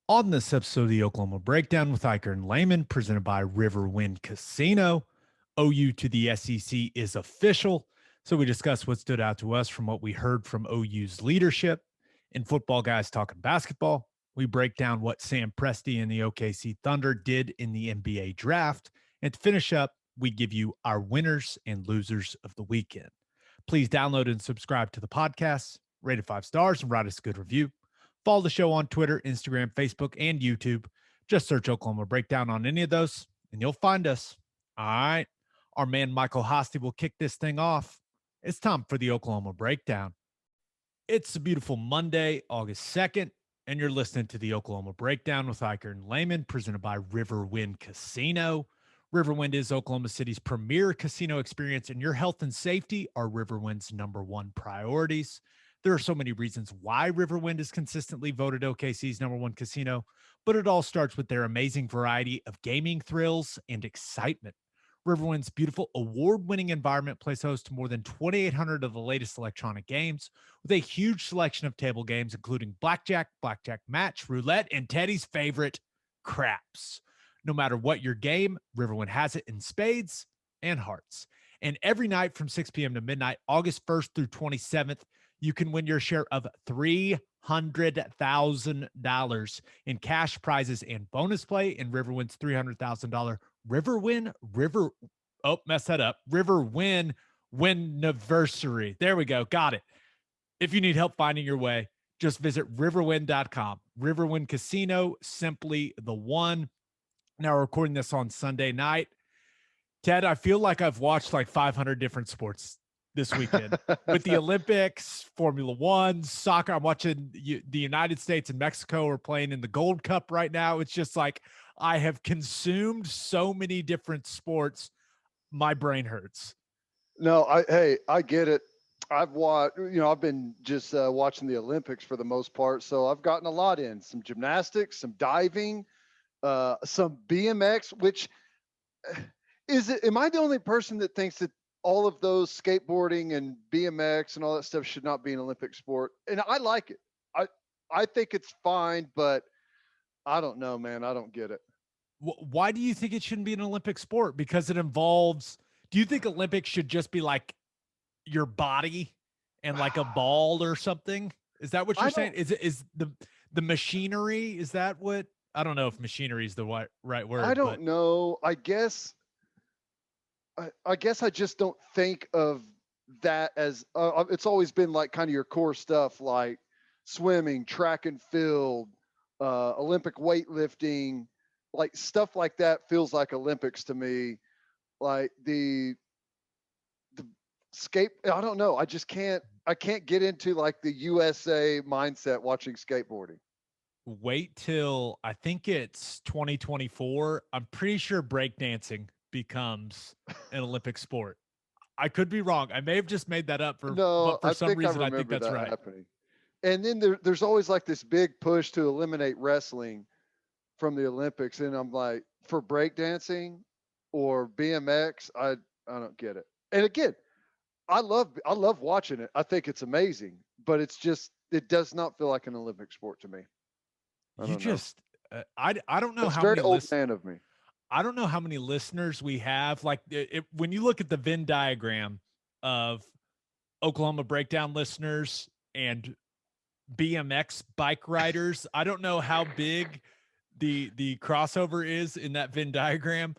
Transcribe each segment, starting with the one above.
On this episode of the Oklahoma Breakdown with Ikard and Lehman, presented by Riverwind Casino, OU to the SEC is official. So we discuss what stood out to us from what we heard from OU's leadership. In Football Guys Talking Basketball, we break down what Sam Presti and the OKC Thunder did in the NBA draft. And to finish up, we give you our winners and losers of the weekend. Please download and subscribe to the podcast, rate it 5 stars, and write us a good review. Follow the show on Twitter, Instagram, Facebook, and YouTube. Just search Oklahoma Breakdown on any of those, and you'll find us. All right. Our man Michael Hosty will kick this thing off. It's time for the Oklahoma Breakdown. It's a beautiful Monday, August 2nd, and you're listening to the Oklahoma Breakdown with Ikard and Lehman, presented by Riverwind Casino. Riverwind is Oklahoma City's premier casino experience, and your health and safety are Riverwind's #1 priorities. There are so many reasons why Riverwind is consistently voted OKC's #1 casino, but it all starts with their amazing variety of gaming thrills and excitement. Riverwind's beautiful award-winning environment plays host to more than 2,800 of the latest electronic games, with a huge selection of table games, including blackjack, blackjack match, roulette, and Teddy's favorite, craps. No matter what your game, Riverwind has it in spades and hearts. And every night from 6 p.m. to midnight, August 1st through 27th, you can win your share of $300,000 in cash prizes and bonus play in Riverwind's $300,000 Riverwin Win-niversary. There we go. Got it. If you need help finding your way, just visit riverwind.com. Riverwind Casino, simply the one. Now, we're recording this on Sunday night. Ted, I feel like I've watched like 500 different sports this weekend with the Olympics, Formula One, soccer. I'm watching the United States and Mexico are playing in the Gold Cup right now. It's just like I have consumed so many different sports. My brain hurts. No, I get it. I've watched, I've been just watching the Olympics for the most part. So I've gotten a lot in some gymnastics, some diving, some BMX, which am I the only person that thinks that all of those skateboarding and BMX and all that stuff should not be an Olympic sport? And I like it. I think it's fine, but I don't know, man. I don't get it. Why do you think it shouldn't be an Olympic sport? Because it involves, do you think Olympics should just be like your body and like a ball or something? Is that what you're saying? Is the machinery? Is that what? I don't know if machinery is the right word. I don't know. I guess I just don't think of that as it's always been like kind of your core stuff, like swimming, track and field, Olympic weightlifting, like stuff like that feels like Olympics to me. Like the skate, I don't know. I can't get into like the USA mindset watching skateboarding. Wait till I think it's 2024. I'm pretty sure breakdancing becomes an Olympic sport. I could be wrong. I may have just made that up but for some reason I think that's right. Happening. And then there's always like this big push to eliminate wrestling from the Olympics, and I'm like, for breakdancing or BMX, I don't get it. And again, I love watching it. I think it's amazing, but it does not feel like an Olympic sport to me. I don't know it's how very many old fan of me. I don't know how many listeners we have. Like when you look at the Venn diagram of Oklahoma Breakdown listeners and BMX bike riders, I don't know how big the crossover is in that Venn diagram,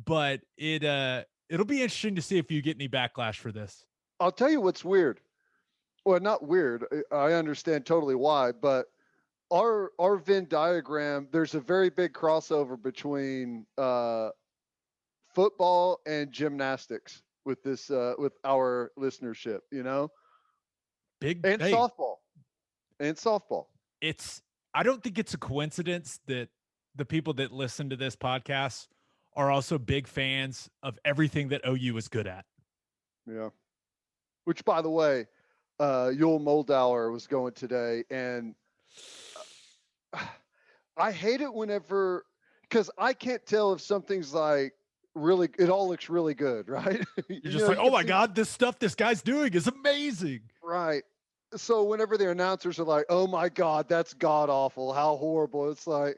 but it'll be interesting to see if you get any backlash for this. I'll tell you what's weird. Well, not weird. I understand totally why, but our Venn diagram, there's a very big crossover between football and gymnastics with this with our listenership, Big and softball. I don't think it's a coincidence that the people that listen to this podcast are also big fans of everything that OU is good at. Yeah. Which, by the way, Yul Moldauer was going today, and I hate it whenever, because I can't tell if something's like really, it all looks really good, right? You're just like, oh my God, this stuff this guy's doing is amazing. Right. so whenever the announcers are like, "Oh my God, that's god awful, how horrible," it's like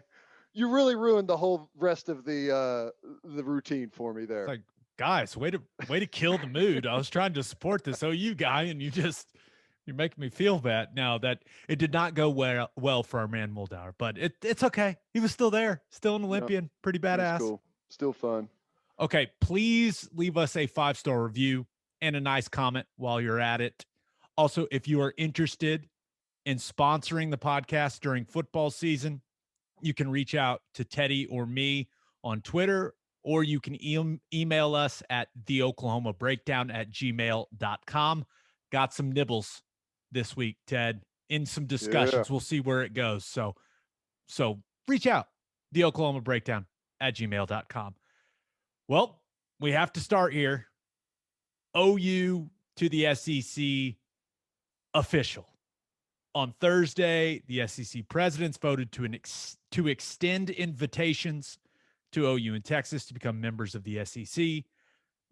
you really ruined the whole rest of the routine for me It's there. like, guys, way to kill the mood. I was trying to support this OU guy, and you're making me feel bad now that it did not go well for our man Moldauer, but it's okay. He was still there, still an Yep, Olympian, pretty that's badass. cool. Still fun. Okay, please leave us a 5-star review and a nice comment while you're at it. Also, if you are interested in sponsoring the podcast during football season, you can reach out to Teddy or me on Twitter, or you can email us at theoklahomabreakdown@gmail.com. Got some nibbles this week, Ted, in some Yeah. discussions. We'll see where it goes. So reach out, theoklahomabreakdown@gmail.com. Well, we have to start here. OU to the SEC official. On Thursday, the SEC presidents voted to extend invitations to OU and Texas to become members of the SEC.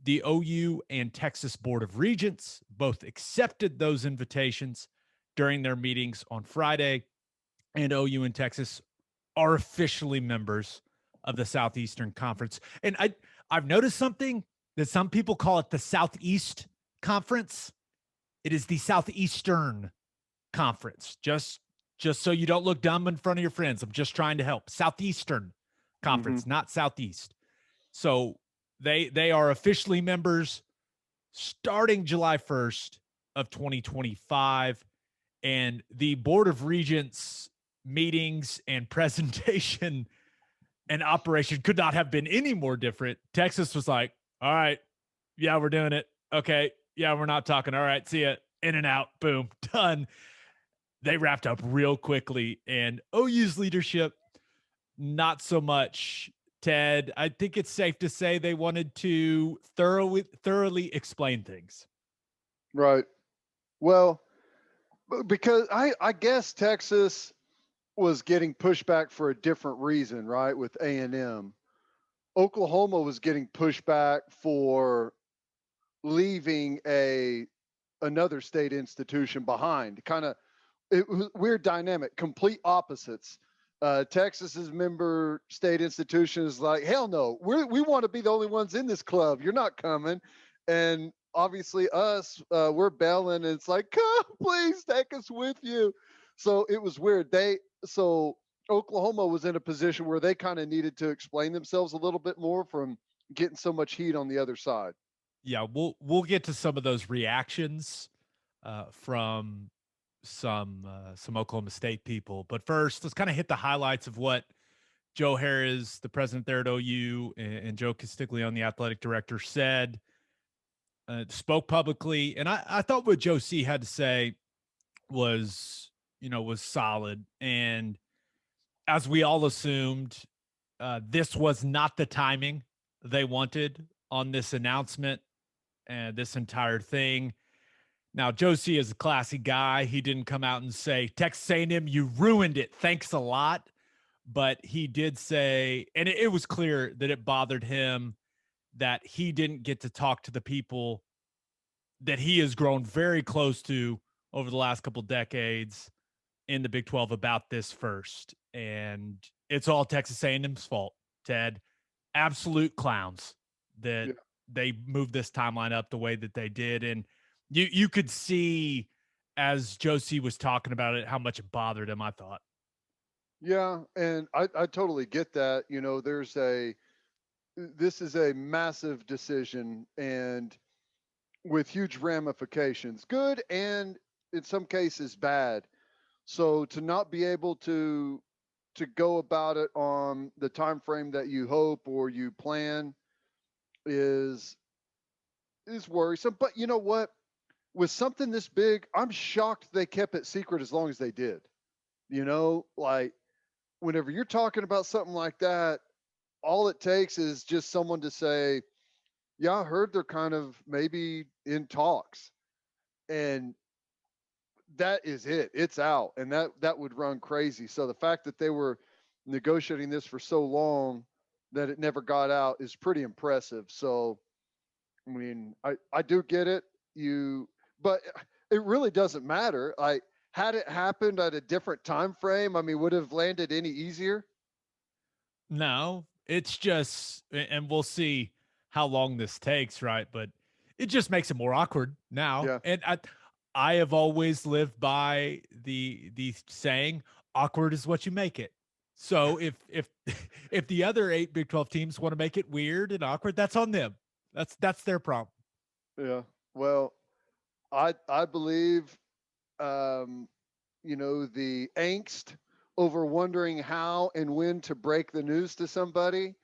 The OU and Texas Board of Regents both accepted those invitations during their meetings on Friday, and OU and Texas are officially members of the Southeastern Conference. And I've noticed something that some people call it the Southeast Conference. It is the Southeastern Conference. Just so you don't look dumb in front of your friends. I'm just trying to help. Southeastern Conference, not Southeast. So they are officially members starting July 1st of 2025. And the Board of Regents meetings and presentation and operation could not have been any more different. Texas was like, all right, yeah, we're doing it. Okay. Yeah, we're not talking. All right, see ya. In and out. Boom. Done. They wrapped up real quickly. And OU's leadership, not so much. Ted, I think it's safe to say they wanted to thoroughly explain things. Right. Well, because I guess Texas was getting pushback for a different reason, right? With A&M, Oklahoma was getting pushback for leaving another state institution behind. Kind of it was weird dynamic, complete opposites. Texas's member state institution is like, hell no, we want to be the only ones in this club. You're not coming. And obviously us, we're belling, and it's like, come, please take us with you. So it was weird. So Oklahoma was in a position where they kind of needed to explain themselves a little bit more from getting so much heat on the other side. Yeah, we'll get to some of those reactions from some Oklahoma State people. But first, let's kind of hit the highlights of what Joe Harris, the president there at OU, and Joe Castiglione, the athletic director, said. Spoke publicly, and I thought what Joe C had to say was solid. And as we all assumed, this was not the timing they wanted on this announcement and this entire thing. Now, Joe C is a classy guy. He didn't come out and say, Texas A&M, you ruined it. Thanks a lot. But he did say, and it was clear that it bothered him that he didn't get to talk to the people that he has grown very close to over the last couple decades in the Big 12 about this first. And it's all Texas A&M's fault, Ted. Absolute clowns that they moved this timeline up the way that they did. And you could see as Josie was talking about it, how much it bothered him, I thought. Yeah, and I totally get that. This is a massive decision and with huge ramifications, good and in some cases bad. So to not be able to go about it on the time frame that you hope or you plan is worrisome. But you know what? With something this big, I'm shocked they kept it secret as long as they did. Like whenever you're talking about something like that, all it takes is just someone to say, yeah, I heard they're kind of maybe in talks. And that is it. It's out. And that would run crazy. So the fact that they were negotiating this for so long that it never got out is pretty impressive. So I mean, I do get it. But it really doesn't matter. Like, had it happened at a different time frame, I mean, would it have landed any easier? No, it's just, and we'll see how long this takes, right? But it just makes it more awkward now. Yeah. And I have always lived by the saying, awkward is what you make it. So if if the other 8 Big 12 teams want to make it weird and awkward, that's on them. That's their problem. Yeah. Well, I believe um, the angst over wondering how and when to break the news to somebody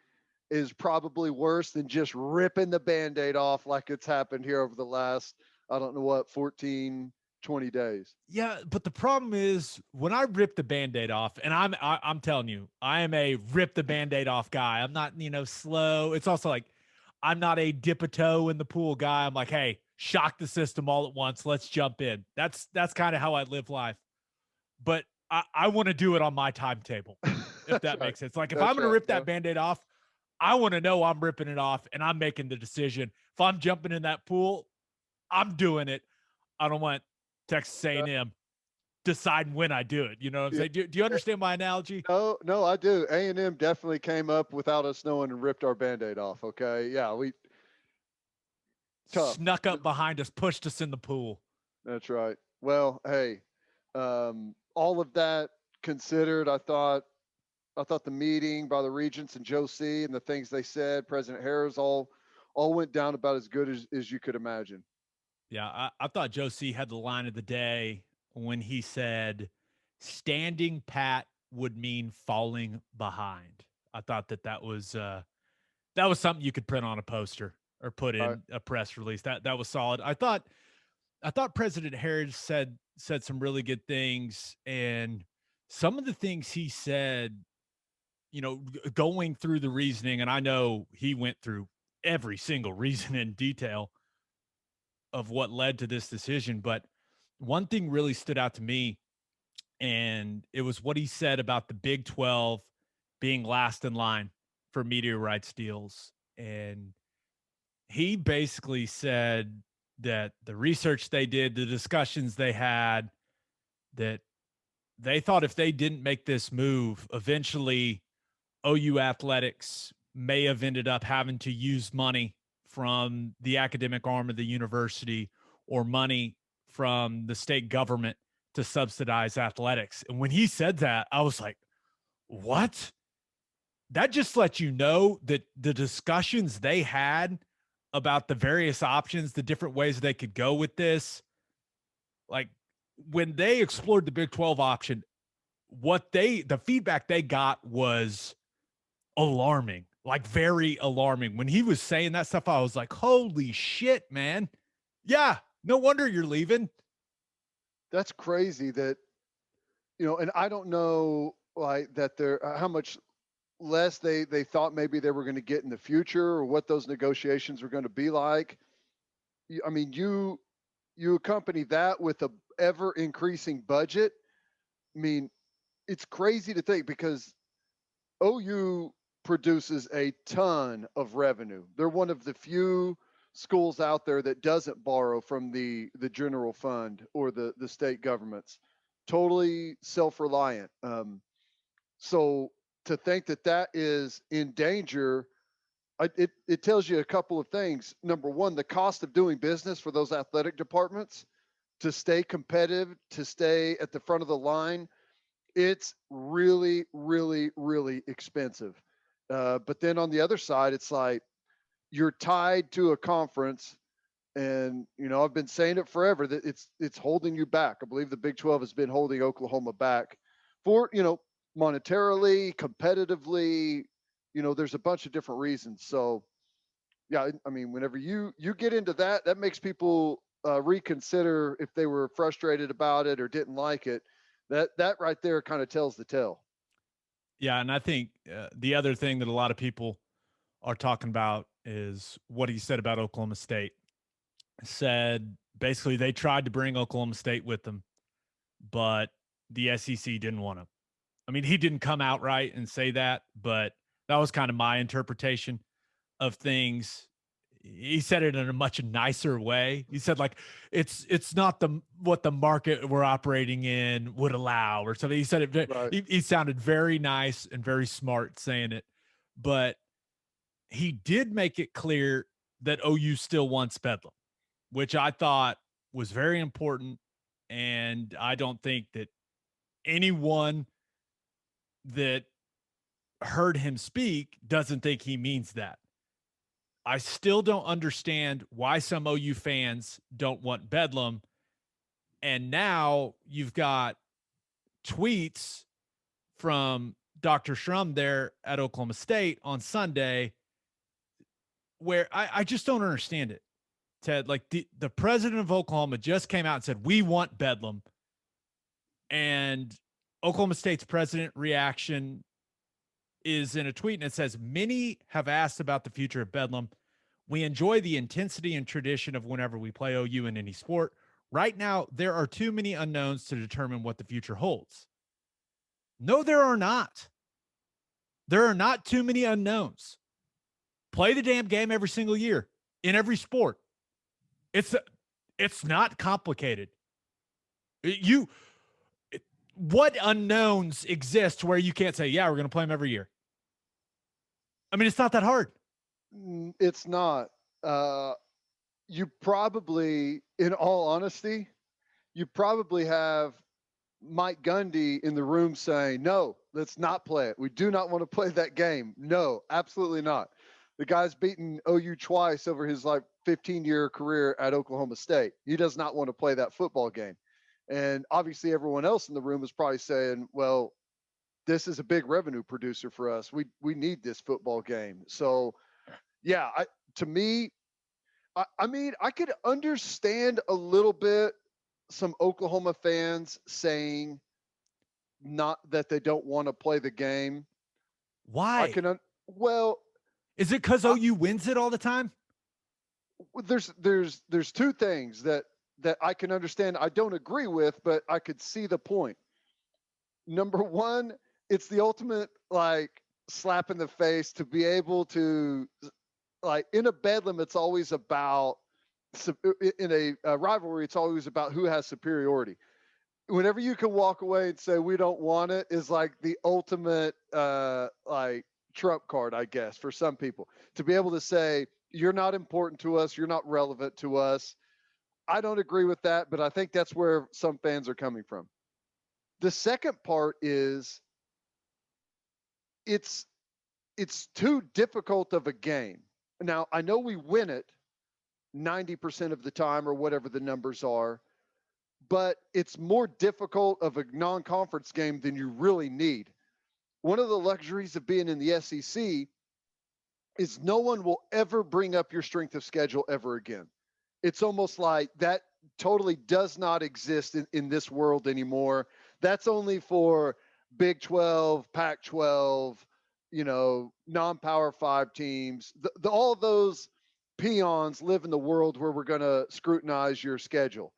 is probably worse than just ripping the band-aid off like it's happened here over the last, I don't know what, 14, 20 days. Yeah, but the problem is when I rip the band-aid off, and I'm telling you, I am a rip the band-aid off guy. I'm not, slow. It's also like I'm not a dip a toe in the pool guy. I'm like, hey, shock the system all at once. Let's jump in. That's kind of how I live life. But I want to do it on my timetable, if That's that right. makes sense. Like if I'm That's gonna right. rip that band-aid off, I want to know I'm ripping it off and I'm making the decision. If I'm jumping in that pool, I'm doing it. I don't want Texas Yeah. A&M deciding when I do it. You know what I'm Yeah. saying? Do you understand my analogy? No, no, I do. A&M definitely came up without us knowing and ripped our band-aid off. Okay. Yeah, we tough. Snuck up behind us, pushed us in the pool. That's right. Well, hey, all of that considered, I thought the meeting by the regents and Joe C and the things they said, President Harris, all went down about as good as you could imagine. Yeah, I thought Joe C had the line of the day when he said, "Standing pat would mean falling behind." I thought that was something you could print on a poster or put Right. in a press release. That was solid. I thought President Harris said some really good things, and some of the things he said, going through the reasoning, and I know he went through every single reason in detail of what led to this decision, but one thing really stood out to me, and it was what he said about the Big 12 being last in line for media rights deals. And he basically said that the research they did, the discussions they had, that they thought if they didn't make this move, eventually OU athletics may have ended up having to use money from the academic arm of the university or money from the state government to subsidize athletics. And when he said that, I was like, what? That just lets you know that the discussions they had about the various options, the different ways they could go with this, like when they explored the Big 12 option, the feedback they got was alarming, like very alarming. When he was saying that stuff, I was like, holy shit, man. Yeah, no wonder you're leaving. That's crazy that, and I don't know like that they're how much less they thought maybe they were going to get in the future or what those negotiations were going to be like. I mean, you accompany that with a ever increasing budget. I mean, it's crazy to think because OU produces a ton of revenue. They're one of the few schools out there that doesn't borrow from the general fund or the state governments. Totally self-reliant. So to think that that is in danger, it tells you a couple of things. Number one, the cost of doing business for those athletic departments to stay competitive, to stay at the front of the line, it's really, really, really expensive. But then on the other side, it's like you're tied to a conference, and I've been saying it forever that it's holding you back. I believe the Big 12 has been holding Oklahoma back for monetarily, competitively. There's a bunch of different reasons. So yeah, I mean, whenever you get into that, that makes people reconsider if they were frustrated about it or didn't like it. That right there kind of tells the tale. Yeah. And I think the other thing that a lot of people are talking about is what he said about Oklahoma State. Said basically they tried to bring Oklahoma State with them, but the SEC didn't want to. I mean, he didn't come out right and say that, but that was kind of my interpretation of things. he said it in a much nicer way. He said like it's not what the market we're operating in would allow or something. He said it. Right. He sounded very nice and very smart saying it, but he did make it clear that OU still wants Bedlam, which I thought was very important. And I don't think that anyone that heard him speak doesn't think he means that. I still don't understand why some OU fans don't want Bedlam. And now you've got tweets from Dr. Shrum there at Oklahoma State on Sunday where I just don't understand it, Ted. Like the president of Oklahoma just came out and said, we want Bedlam. And Oklahoma State's president reaction is in a tweet, and it says, many have asked about the future of Bedlam. We enjoy the intensity and tradition of whenever we play OU in any sport. Right now, there are too many unknowns to determine what the future holds. No, there are not. There are not too many unknowns. Play the damn game every single year in every sport. It's not complicated. What unknowns exist where you can't say, yeah, we're going to play them every year? I mean, it's not that hard. It's not. You probably, in all honesty, you probably have Mike Gundy in the room saying, no, let's not play it. We do not want to play that game. No, absolutely not. The guy's beaten OU twice over his 15-year career at Oklahoma State. He does not want to play that football game. And obviously everyone else in the room is probably saying, well, this is a big revenue producer for us. We need this football game. So yeah, to me, I mean, I could understand a little bit some Oklahoma fans saying not that they don't want to play the game. Why? Well, is it because OU wins it all the time? There's two things that I can understand. I don't agree with, but I could see the point. Number one, it's the ultimate slap in the face to be able to in a Bedlam. It's always about in a rivalry. It's always about who has superiority. Whenever you can walk away and say we don't want it is the ultimate trump card, I guess, for some people to be able to say you're not important to us, you're not relevant to us. I don't agree with that, but I think that's where some fans are coming from. The second part is it's too difficult of a game. Now, I know we win it 90% of the time or whatever the numbers are, but it's more difficult of a non-conference game than you really need. One of the luxuries of being in the SEC is no one will ever bring up your strength of schedule ever again. It's almost like that totally does not exist in this world anymore. That's only for Big 12, Pac-12, non-Power 5 teams. All those peons live in the world where we're going to scrutinize your schedule.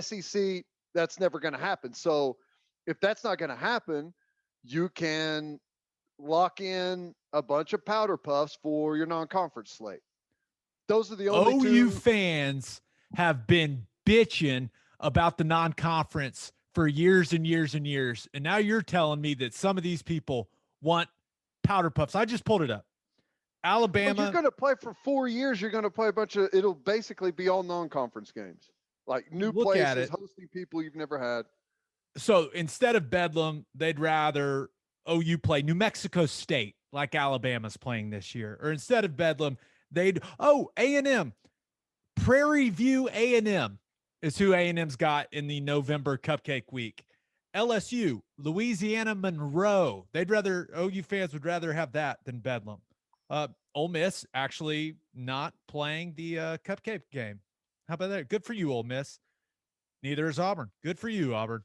SEC, that's never going to happen. So if that's not going to happen, you can lock in a bunch of powder puffs for your non-conference slate. Those are the only OU fans have been bitching about the non-conference for years and years and years. And now you're telling me that some of these people want powder puffs. I just pulled it up. Alabama. Well, you're going to play for 4 years. You're going to play a bunch of, it'll basically be all non-conference games. New places, hosting people you've never had. So instead of Bedlam, they'd rather OU play New Mexico State like Alabama's playing this year. Or instead of Bedlam, A&M. Prairie View A&M is who A&M's got in the November Cupcake Week. LSU, Louisiana Monroe. OU fans would rather have that than Bedlam. Ole Miss actually not playing the Cupcake game. How about that? Good for you, Ole Miss. Neither is Auburn. Good for you, Auburn.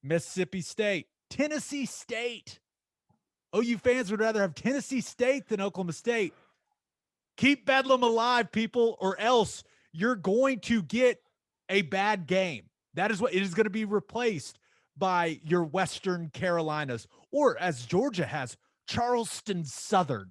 Mississippi State, Tennessee State. OU fans would rather have Tennessee State than Oklahoma State. Keep Bedlam alive, people, or else you're going to get a bad game. That is what it is going to be replaced by your Western Carolinas, or as Georgia has, Charleston Southern.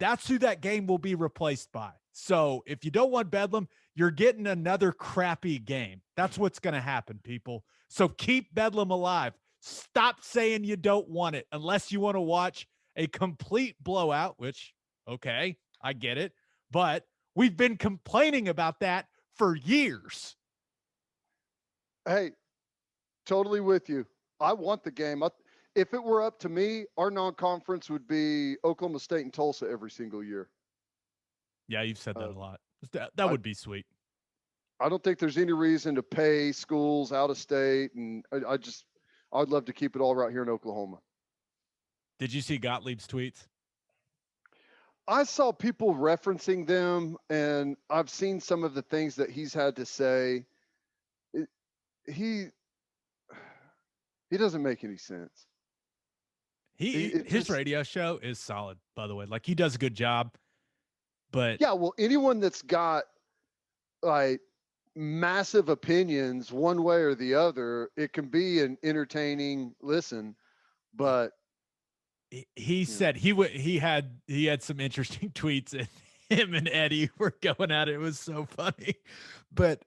that's who that game will be replaced by. So if you don't want Bedlam, you're getting another crappy game. That's what's going to happen, people. So keep Bedlam alive. Stop saying you don't want it unless you want to watch a complete blowout, which, okay, I get it. But we've been complaining about that for years. Hey, totally with you. I want the game. If it were up to me, our non-conference would be Oklahoma State and Tulsa every single year. Yeah, you've said that a lot. That would be sweet. I don't think there's any reason to pay schools out of state, and I'd love to keep it all right here in Oklahoma. Did you see Gottlieb's tweets? I saw people referencing them, and I've seen some of the things that he's had to say. He doesn't make any sense. His radio show is solid, by the way. Like, he does a good job. But yeah, well, anyone that's got like massive opinions one way or the other, it can be an entertaining listen. But he said he had some interesting tweets, and him and Eddie were going at it. It was so funny. But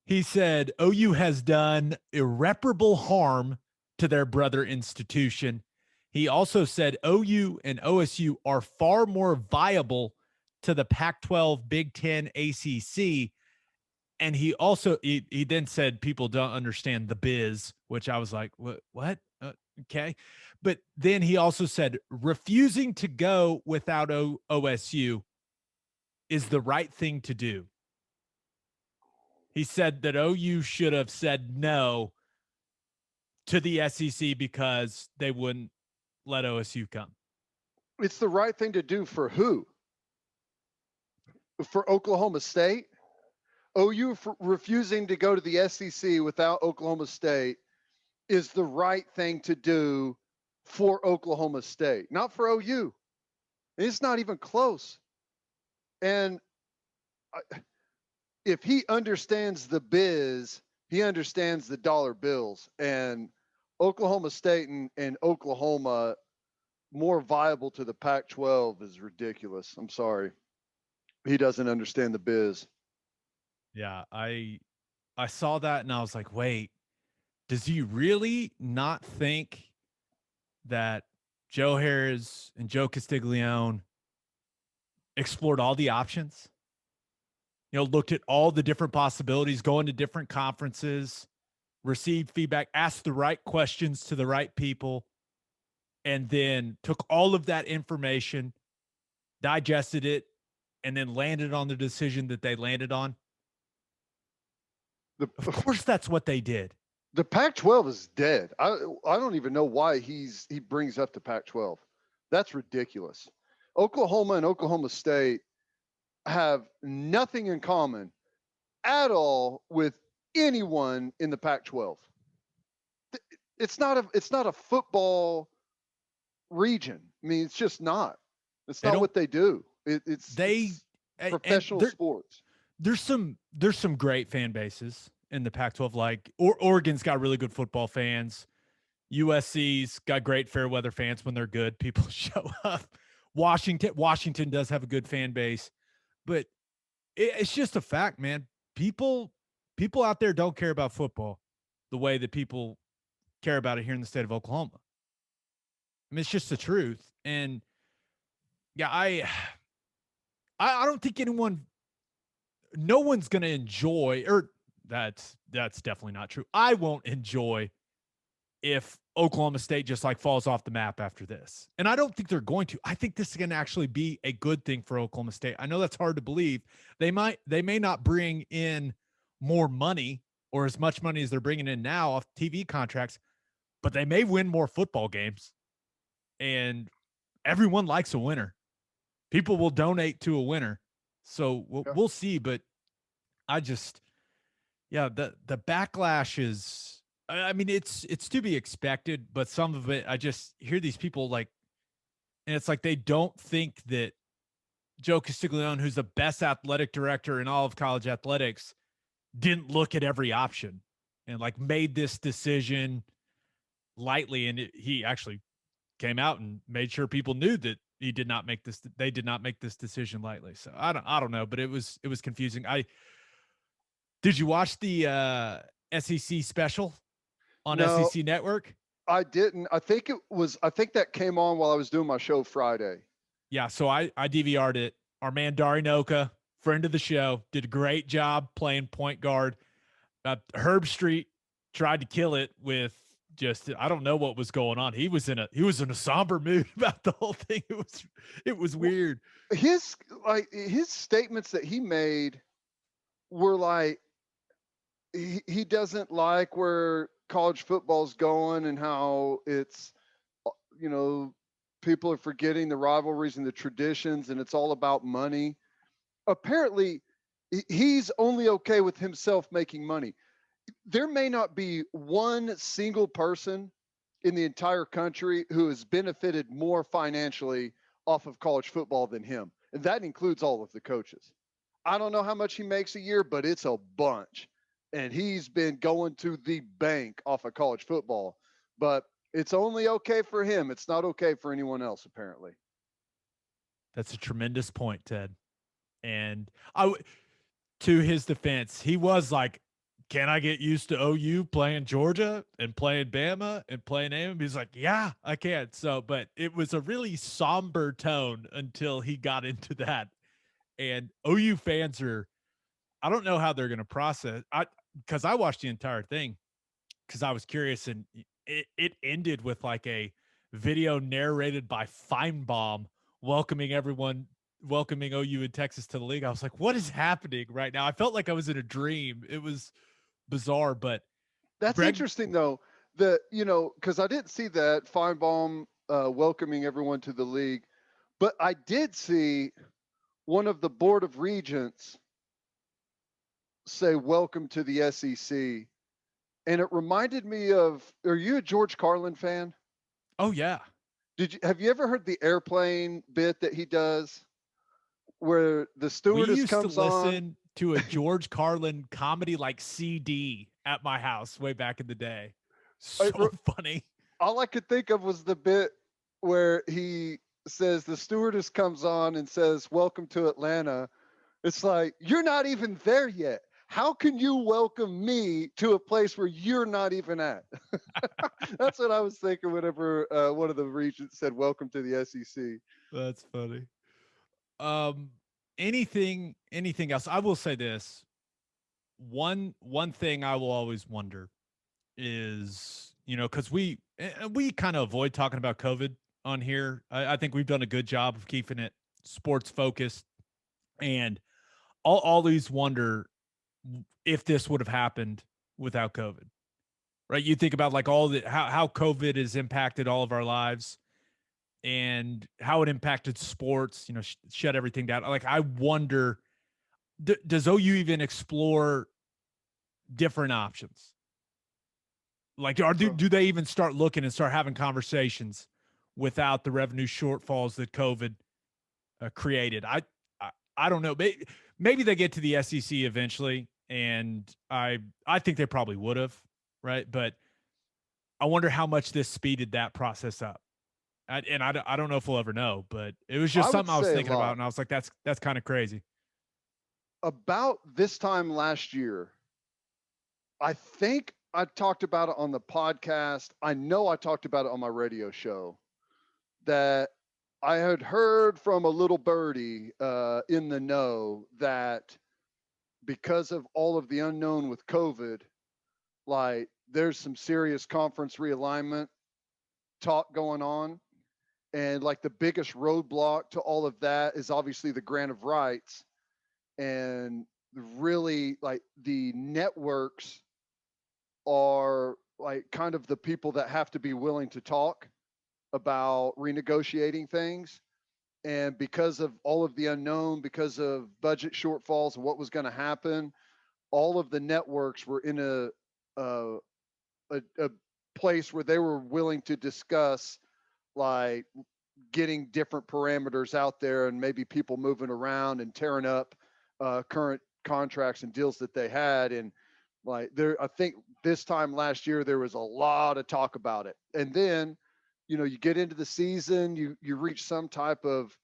he said OU has done irreparable harm to their brother institution. He also said OU and OSU are far more viable to the Pac-12, Big Ten, ACC. And he also, he then said people don't understand the biz, which I was like, what? Okay. But then he also said refusing to go without OSU is the right thing to do. He said that OU should have said no to the SEC because they wouldn't let OSU come. It's the right thing to do for who? For Oklahoma State? OU refusing to go to the SEC without Oklahoma State is the right thing to do for Oklahoma State, not for OU. It's not even close. And if he understands the biz, he understands the dollar bills. And Oklahoma State and Oklahoma more viable to the Pac-12 is ridiculous. I'm sorry. He doesn't understand the biz. Yeah, I saw that and I was like, wait, does he really not think that Joe Harris and Joe Castiglione explored all the options? You know, looked at all the different possibilities, going to different conferences, received feedback, asked the right questions to the right people, and then took all of that information, digested it, and then landed on the decision that they landed on. Of course, that's what they did. The Pac-12 is dead. I don't even know why he brings up the Pac-12. That's ridiculous. Oklahoma and Oklahoma State have nothing in common at all with anyone in the Pac-12. It's not a football region. I mean, it's just not. It's not what they do. It's professional sports. There's some great fan bases in the Pac-12. Like Oregon's got really good football fans. USC's got great fair weather fans when they're good. People show up. Washington does have a good fan base, but it's just a fact, man. People out there don't care about football the way that people care about it here in the state of Oklahoma. I mean, it's just the truth. And yeah, I don't think no one's going to enjoy, or that's definitely not true. I won't enjoy if Oklahoma State just like falls off the map after this. And I don't think they're going to. I think this is going to actually be a good thing for Oklahoma State. I know that's hard to believe. They may not bring in more money or as much money as they're bringing in now off TV contracts, but they may win more football games. And everyone likes a winner. People will donate to a winner. So we'll see. But the backlash is, I mean, it's to be expected, but some of it, I just hear these people like, and it's like they don't think that Joe Castiglione, who's the best athletic director in all of college athletics, didn't look at every option and like made this decision lightly. And he actually came out and made sure people knew that he did not make this. They did not make this decision lightly. So I don't know, but it was confusing. Did you watch the SEC special on No, SEC Network? I didn't. I think that came on while I was doing my show Friday. Yeah, so I DVR'd it. Our man Dari Noka, friend of the show, did a great job playing point guard. Herb Street tried to kill it with just I don't know what was going on. He was in a somber mood about the whole thing. It was weird. His statements that he made were like he doesn't like where college football's going and how it's people are forgetting the rivalries and the traditions and it's all about money. Apparently he's only okay with himself making money. There may not be one single person in the entire country who has benefited more financially off of college football than him. And that includes all of the coaches. I don't know how much he makes a year, but it's a bunch. And he's been going to the bank off of college football. But it's only okay for him. It's not okay for anyone else, apparently. That's a tremendous point, Ted. And to his defense, he was like, can I get used to OU playing Georgia and playing Bama and playing A&M? He's like, yeah, I can. So, but it was a really somber tone until he got into that. And OU fans I don't know how they're going to process. Because I watched the entire thing because I was curious, and it ended with like a video narrated by Feinbaum welcoming OU in Texas to the league. I was like, what is happening right now? I felt like I was in a dream. It was bizarre, but that's interesting though. Because I didn't see that Feinbaum welcoming everyone to the league, but I did see one of the board of regents say welcome to the SEC, and it reminded me of. Are you a George Carlin fan? Oh yeah. Have you ever heard the airplane bit that he does, where the stewardess comes on? We used to listen to a George Carlin comedy like CD at my house way back in the day. So funny. All I could think of was the bit where he says the stewardess comes on and says, "Welcome to Atlanta." It's like, you're not even there yet. How can you welcome me to a place where you're not even at? That's what I was thinking whenever one of the regents said, "Welcome to the SEC." That's funny. Anything else? I will say this. One thing I will always wonder is, because we kind of avoid talking about COVID on here. I think we've done a good job of keeping it sports focused, and I'll always wonder if this would have happened without COVID, right? You think about like how COVID has impacted all of our lives and how it impacted sports, shut everything down. Like, I wonder, does OU even explore different options? Like, do they even start looking and start having conversations without the revenue shortfalls that COVID created? I don't know. Maybe they get to the SEC eventually, and I think they probably would have, right? But I wonder how much this speeded that process up. I don't know if we'll ever know, but it was just something I was thinking about, and I was like, that's kind of crazy. About this time last year, I think I talked about it on the podcast. I know I talked about it on my radio show, that I had heard from a little birdie in the know that because of all of the unknown with COVID, like there's some serious conference realignment talk going on. And like the biggest roadblock to all of that is obviously the grant of rights. And really, like, the networks are like kind of the people that have to be willing to talk about renegotiating things. And because of all of the unknown, because of budget shortfalls and what was going to happen, all of the networks were in a place where they were willing to discuss like getting different parameters out there and maybe people moving around and tearing up current contracts and deals that they had. And like I think this time last year, there was a lot of talk about it. And then, you get into the season, you reach some type of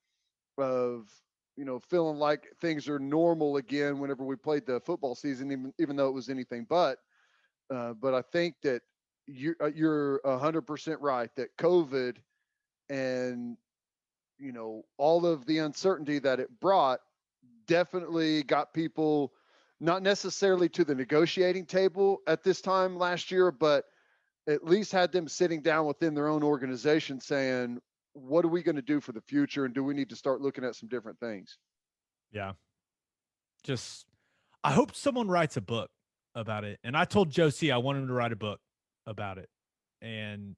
feeling like things are normal again whenever we played the football season, even though it was anything but. But I think that you're 100% right that COVID and all of the uncertainty that it brought definitely got people not necessarily to the negotiating table at this time last year, but at least had them sitting down within their own organization saying, what are we going to do for the future? And do we need to start looking at some different things? Yeah. Just, I hope someone writes a book about it. And I told Josie I want him to write a book about it. And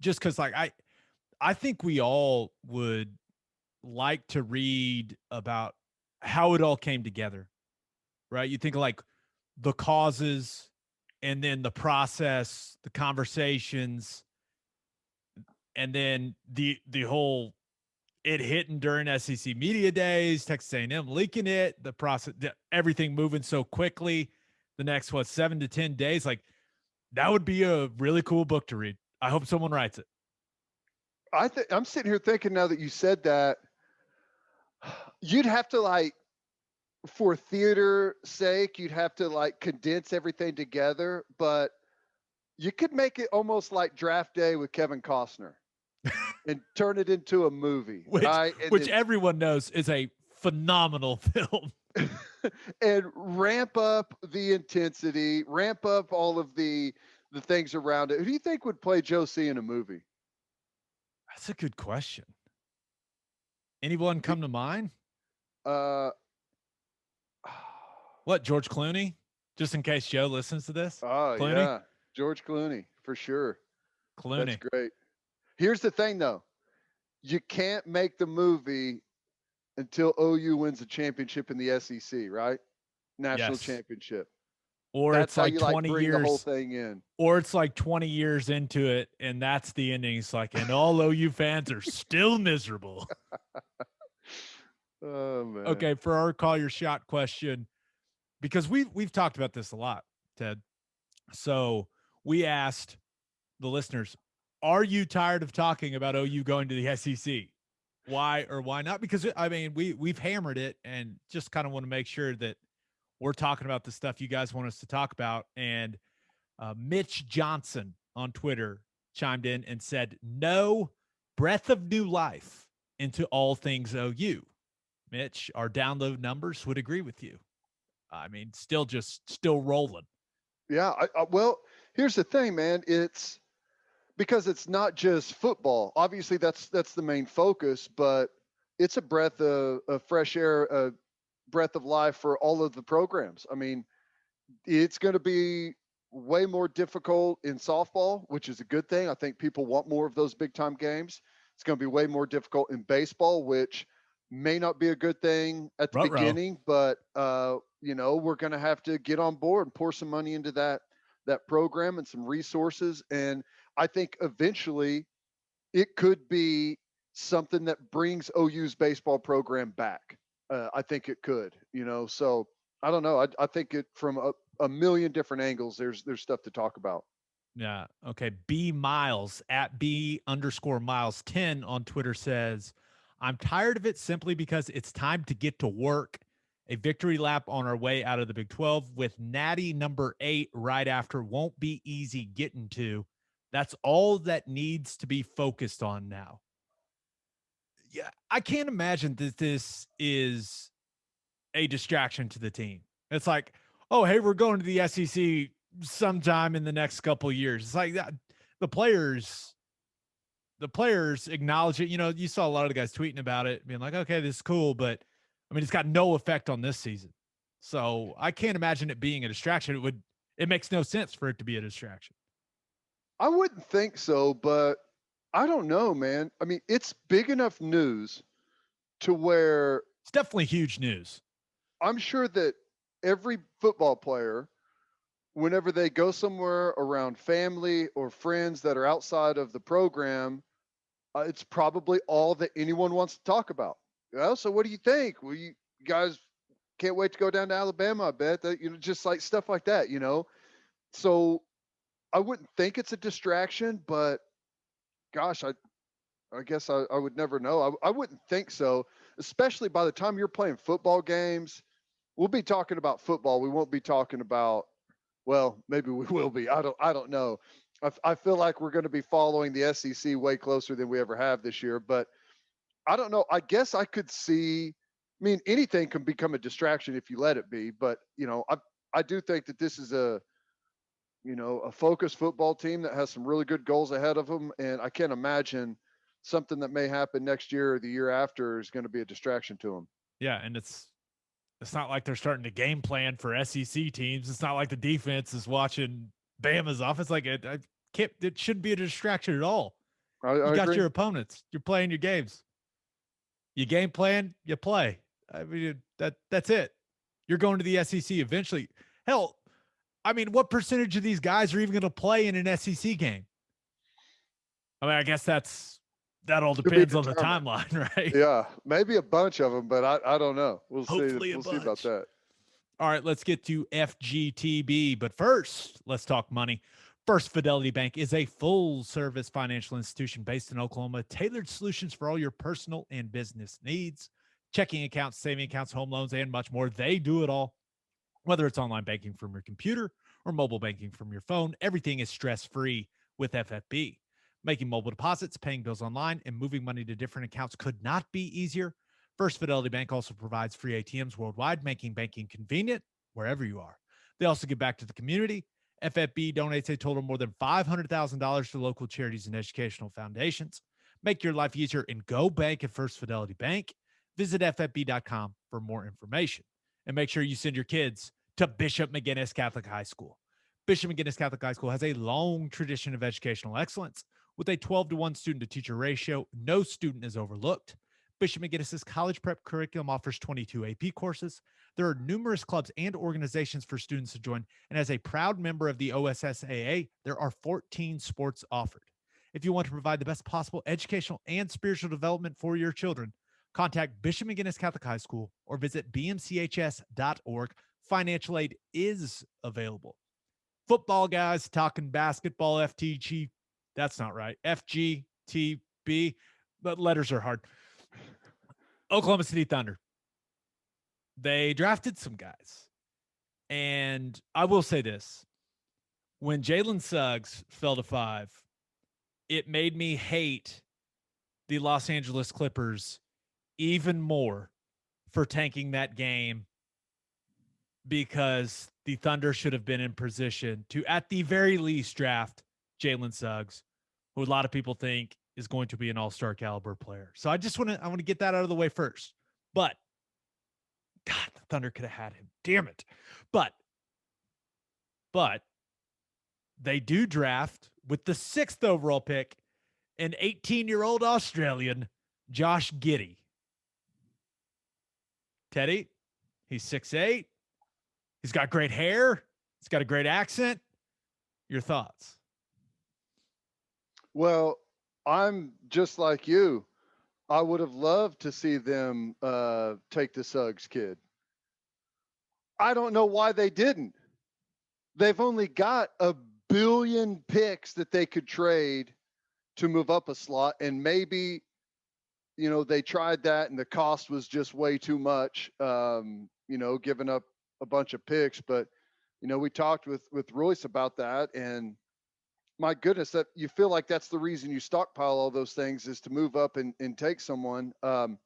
just because, like, I think we all would like to read about how it all came together, right? You think of like the causes and then the process, the conversations, and then the whole it hitting during SEC media days, Texas A&M leaking it, the process, everything moving so quickly. The next 7 to 10 days, like that would be a really cool book to read. I hope someone writes it. I'm sitting here thinking now that you said that, you'd have to like, for theater sake, you'd have to like condense everything together, but you could make it almost like Draft Day with Kevin Costner and turn it into a movie, right? Which everyone knows is a phenomenal film. And ramp up the intensity, ramp up all of the things around it. Who do you think would play Josie in a movie? That's a good question. Anyone come to mind? Uh, What, George Clooney? Just in case Joe listens to this. oh Clooney? yeah, George Clooney for sure. Clooney. That's great. Here's the thing though, you can't make the movie until OU wins a championship in the SEC, right? National championship. Or That's it's how like you 20 bring years. the whole thing in. Or it's like 20 years into it, and that's the ending. It's like, and all OU fans are still miserable. Oh man. Okay, for our call your shot question, because we've talked about this a lot, Ted. So we asked the listeners, are you tired of talking about OU going to the SEC? Why or why not? Because I mean, we've hammered it and just kind of want to make sure that we're talking about the stuff you guys want us to talk about. And Mitch Johnson on Twitter chimed in and said, no, breath of new life into all things OU. Mitch, our download numbers would agree with you. I mean, still rolling. Yeah. Well, here's the thing, man. It's because it's not just football. Obviously, that's the main focus, but it's a breath of fresh air, a breath of life for all of the programs. I mean, it's going to be way more difficult in softball, which is a good thing. I think people want more of those big time games. It's going to be way more difficult in baseball, which may not be a good thing at the beginning, but we're going to have to get on board and pour some money into that program and some resources. And I think eventually it could be something that brings OU's baseball program back. I think it could, so I don't know. I think it from a million different angles, there's stuff to talk about. Yeah. Okay. B Miles at B_Miles10 on Twitter says, I'm tired of it simply because it's time to get to work. A victory lap on our way out of the Big 12 with Natty number 8 right after won't be easy getting to. That's all that needs to be focused on now. Yeah, I can't imagine that this is a distraction to the team. It's like, oh, hey, we're going to the SEC sometime in the next couple of years. It's like that. The players acknowledge it. You saw a lot of the guys tweeting about it, being like, okay, this is cool, but I mean, it's got no effect on this season. So I can't imagine it being a distraction. It makes no sense for it to be a distraction. I wouldn't think so, but I don't know, man. I mean, it's big enough news to where it's definitely huge news. I'm sure that every football player, whenever they go somewhere around family or friends that are outside of the program, it's probably all that anyone wants to talk about. So what do you think? Well, you guys can't wait to go down to Alabama. I bet that, just like stuff like that, So I wouldn't think it's a distraction, but gosh, I guess I would never know. I wouldn't think so, especially by the time you're playing football games. We'll be talking about football. We won't be talking about, well, maybe we will be. I don't know. I feel like we're going to be following the SEC way closer than we ever have this year, but I don't know. I guess I could see. I mean, anything can become a distraction if you let it be, but I do think that this is a focused football team that has some really good goals ahead of them, and I can't imagine something that may happen next year or the year after is going to be a distraction to them. Yeah, and it's not like they're starting to game plan for SEC teams. It's not like the defense is watching Bama's offense. Like it shouldn't be a distraction at all. You I got agree. your opponents. You're playing your games. You game plan, you play. I mean that's it. You're going to the SEC eventually. Hell, I mean, what percentage of these guys are even going to play in an SEC game? I mean, I guess that all To be depends on the determined. timeline, right? Yeah, maybe a bunch of them, but I don't know. We'll see. Hopefully a We'll see about bunch. that. All right, let's get to FGTB. But first, let's talk money. First Fidelity Bank is a full service financial institution based in Oklahoma, tailored solutions for all your personal and business needs. Checking accounts, saving accounts, home loans, and much more. They do it all. Whether it's online banking from your computer or mobile banking from your phone, everything is stress free with FFB. Making mobile deposits, paying bills online, and moving money to different accounts could not be easier. First Fidelity Bank also provides free ATMs worldwide, making banking convenient wherever you are. They also give back to the community. FFB donates a total of more than $500,000 to local charities and educational foundations. Make your life easier and go bank at First Fidelity Bank. Visit ffb.com for more information. And make sure you send your kids to Bishop McGinnis Catholic High School. Bishop McGinnis Catholic High School has a long tradition of educational excellence. With a 12-to-1 student to teacher ratio, no student is overlooked. Bishop McGinnis's college prep curriculum offers 22 AP courses. There are numerous clubs and organizations for students to join, and as a proud member of the OSSAA, there are 14 sports offered. If you want to provide the best possible educational and spiritual development for your children, contact Bishop McGinnis Catholic High School or visit bmchs.org. Financial aid is available. Football Guys Talking Basketball, FTG. That's not right. FGTB. But letters are hard. Oklahoma City Thunder. They drafted some guys. And I will say this. When Jalen Suggs fell to 5, it made me hate the Los Angeles Clippers even more for tanking that game, because the Thunder should have been in position to, at the very least, draft Jalen Suggs, who a lot of people think is going to be an all-star caliber player. So I want to get that out of the way first. But God, the Thunder could have had him. Damn it. But they do draft with the 6th overall pick an 18-year-old Australian, Josh Giddey. Teddy, he's 6'8". He's got great hair. He's got a great accent. Your thoughts? Well, I'm just like you. I would have loved to see them take the Suggs kid. I don't know why they didn't. They've only got a billion picks that they could trade to move up a slot, and maybe they tried that and the cost was just way too much. Giving up a bunch of picks, but we talked with Royce about that, and my goodness, that you feel like that's the reason you stockpile all those things, is to move up and take someone. The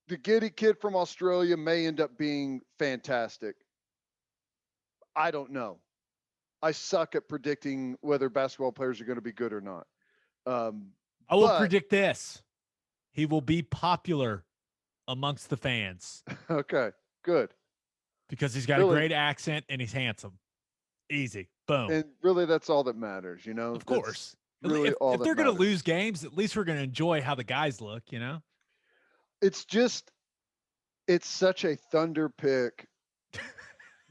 Giddey kid from Australia may end up being fantastic. I don't know. I suck at predicting whether basketball players are going to be good or not. I will predict this. He will be popular amongst the fans. Okay, good. Because he's got a great accent and he's handsome. Easy. Boom. And really, that's all that matters, Of course. Really, if they're going to lose games, at least we're going to enjoy how the guys look, It's such a Thunder pick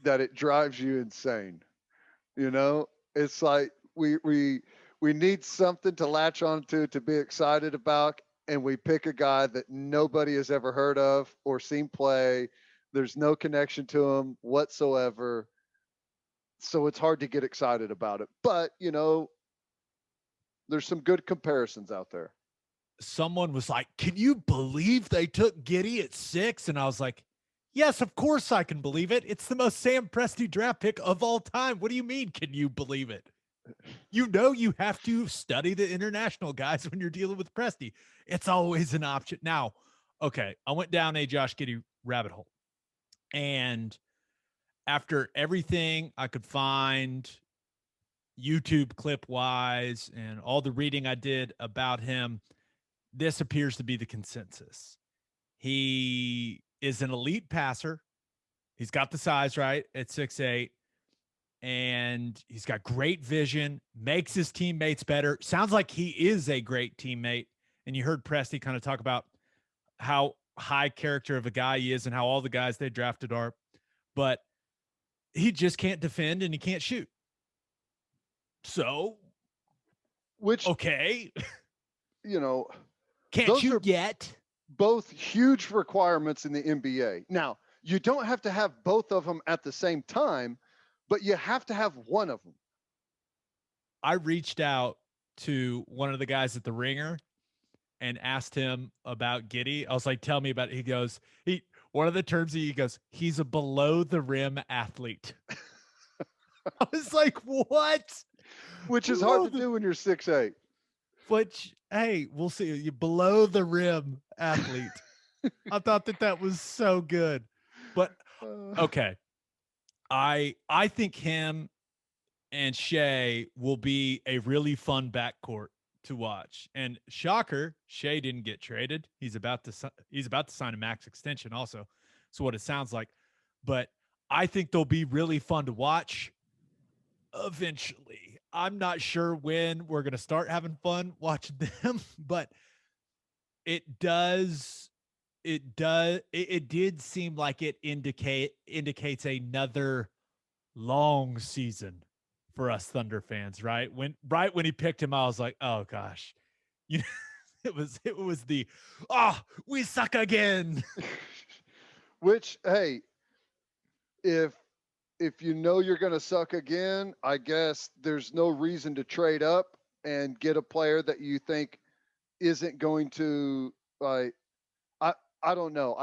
that it drives you insane. It's like we need something to latch onto, to be excited about, and we pick a guy that nobody has ever heard of or seen play. There's no connection to him whatsoever. So it's hard to get excited about it. But, There's some good comparisons out there. Someone was like, "Can you believe they took Giddey at 6?" And I was like, "Yes, of course I can believe it. It's the most Sam Presti draft pick of all time. What do you mean, can you believe it? You know you have to study the international guys when you're dealing with Presti. It's always an option." Now, okay, I went down a Josh Giddey rabbit hole. And after everything I could find YouTube clip wise and all the reading I did about him, this appears to be the consensus. He is an elite passer. He's got the size right at 6'8", and he's got great vision, makes his teammates better. Sounds like he is a great teammate. And you heard Presti kind of talk about how high character of a guy he is and how all the guys they drafted are. But he just can't defend and he can't shoot. So, Which, okay, can't those shoot are yet. both huge requirements in the NBA. Now, you don't have to have both of them at the same time, but you have to have one of them. I reached out to one of the guys at the Ringer and asked him about Giddey. I was like, "Tell me about it." He goes, one of the terms he goes, "He's a below the rim athlete." I was like, "What?" Which is hard to do when you're 6'8". Which, hey, we'll see. You below the rim athlete. I thought that was so good. But okay. I think him and Shea will be a really fun backcourt to watch. And shocker, Shea didn't get traded. He's about to sign a max extension also. So what it sounds like. But I think they'll be really fun to watch eventually. I'm not sure when we're going to start having fun watching them, but it did seem like it indicates another long season for us Thunder fans, right? When he picked him, I was like, "Oh gosh." You know, it was the we suck again. Which, hey, if you know you're going to suck again, I guess there's no reason to trade up and get a player that you think isn't going to, like, I don't know.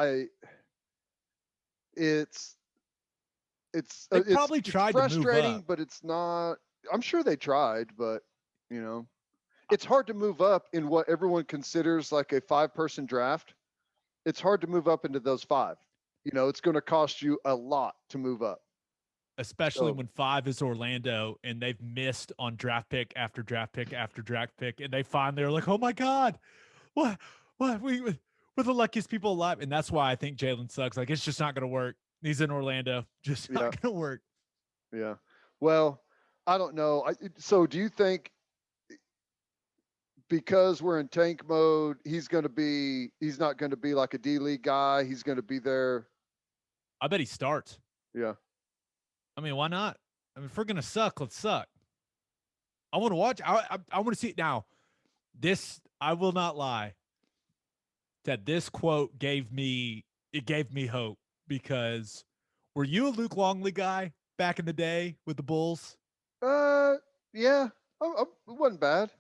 It's They probably it's tried to move frustrating, up. but it's not. I'm sure they tried, but it's hard to move up in what everyone considers like a 5-person draft. It's hard to move up into those 5. It's going to cost you a lot to move up. Especially when 5 is Orlando and they've missed on draft pick after draft pick after draft pick, and they they're like, "Oh my God, what we're the luckiest people alive." And that's why I think Jalen sucks. Like, it's just not going to work. He's in Orlando, just not going to work. Yeah. Well, I don't know. So do you think because we're in tank mode, he's not going to be like a D-League guy. He's going to be there. I bet he starts. Yeah. I mean, why not? I mean, if we're going to suck, let's suck. I want to watch. I want to see it now. This, I will not lie, that this quote gave me hope, because were you a Luke Longley guy back in the day with the Bulls? Yeah. It wasn't bad.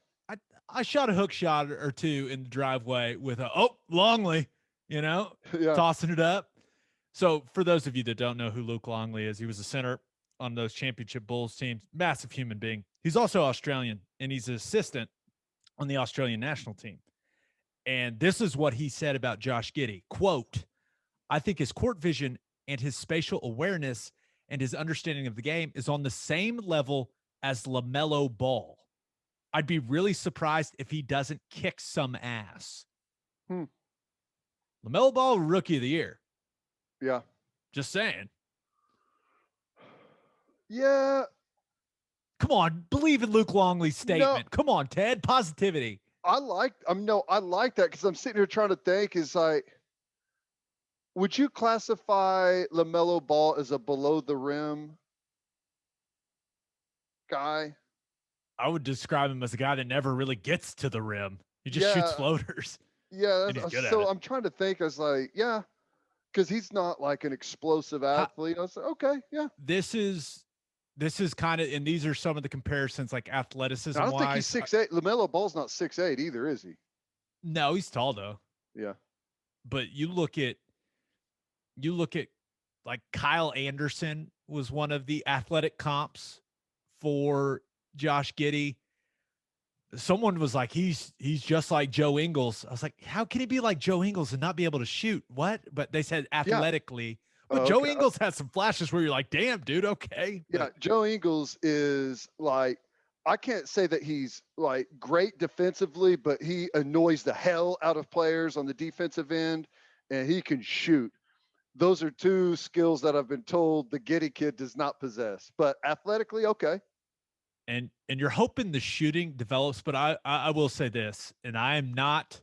I shot a hook shot or two in the driveway with Longley, Yeah. tossing it up. So for those of you that don't know who Luke Longley is, he was a center on those championship Bulls teams. Massive human being. He's also Australian, and he's an assistant on the Australian national team. And this is what he said about Josh Giddey. Quote, "I think his court vision and his spatial awareness and his understanding of the game is on the same level as LaMelo Ball. I'd be really surprised if he doesn't kick some ass." LaMelo Ball, Rookie of the Year. Yeah. Just saying. Yeah. Come on, believe in Luke Longley's statement. No. Come on, Ted. Positivity. I like that, because I'm sitting here trying to think, is like, would you classify LaMelo Ball as a below the rim guy? I would describe him as a guy that never really gets to the rim. He just shoots floaters. Yeah. So I'm trying to think. I was like, yeah, because he's not like an explosive athlete. I was like, okay, yeah. This is this is kind of, and these are some of the comparisons, like athleticism I don't think he's wise. 6'8". LaMelo Ball's not 6'8" either, is he? No, he's tall though. Yeah. But you look at like Kyle Anderson was one of the athletic comps for Josh Giddey. Someone was like, he's just like Joe Ingles. I was like, how can he be like Joe Ingles and not be able to shoot? What? But they said Yeah. athletically. But Oh, Joe okay. Ingles had some flashes where you're like, damn, dude, okay. Yeah, But Joe Ingles is like, I can't say that he's like great defensively, but he annoys the hell out of players on the defensive end, and he can shoot. Those are two skills that I've been told the Giddey kid does not possess. But athletically, okay. and you're hoping the shooting develops, but I will say this, and I am not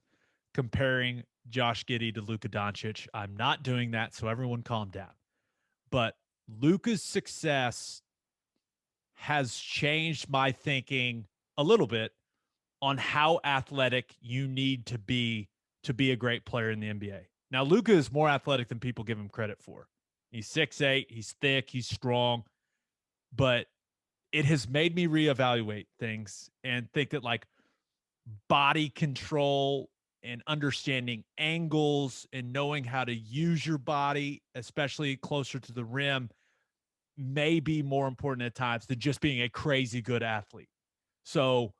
comparing Josh Giddey to Luka Doncic. I'm not doing that, so everyone calm down. But Luka's success has changed my thinking a little bit on how athletic you need to be a great player in the NBA. Now, Luka is more athletic than people give him credit for. He's 6'8", he's thick, he's strong, but it has made me reevaluate things and think that like body control and understanding angles and knowing how to use your body, especially closer to the rim, may be more important at times than just being a crazy good athlete. So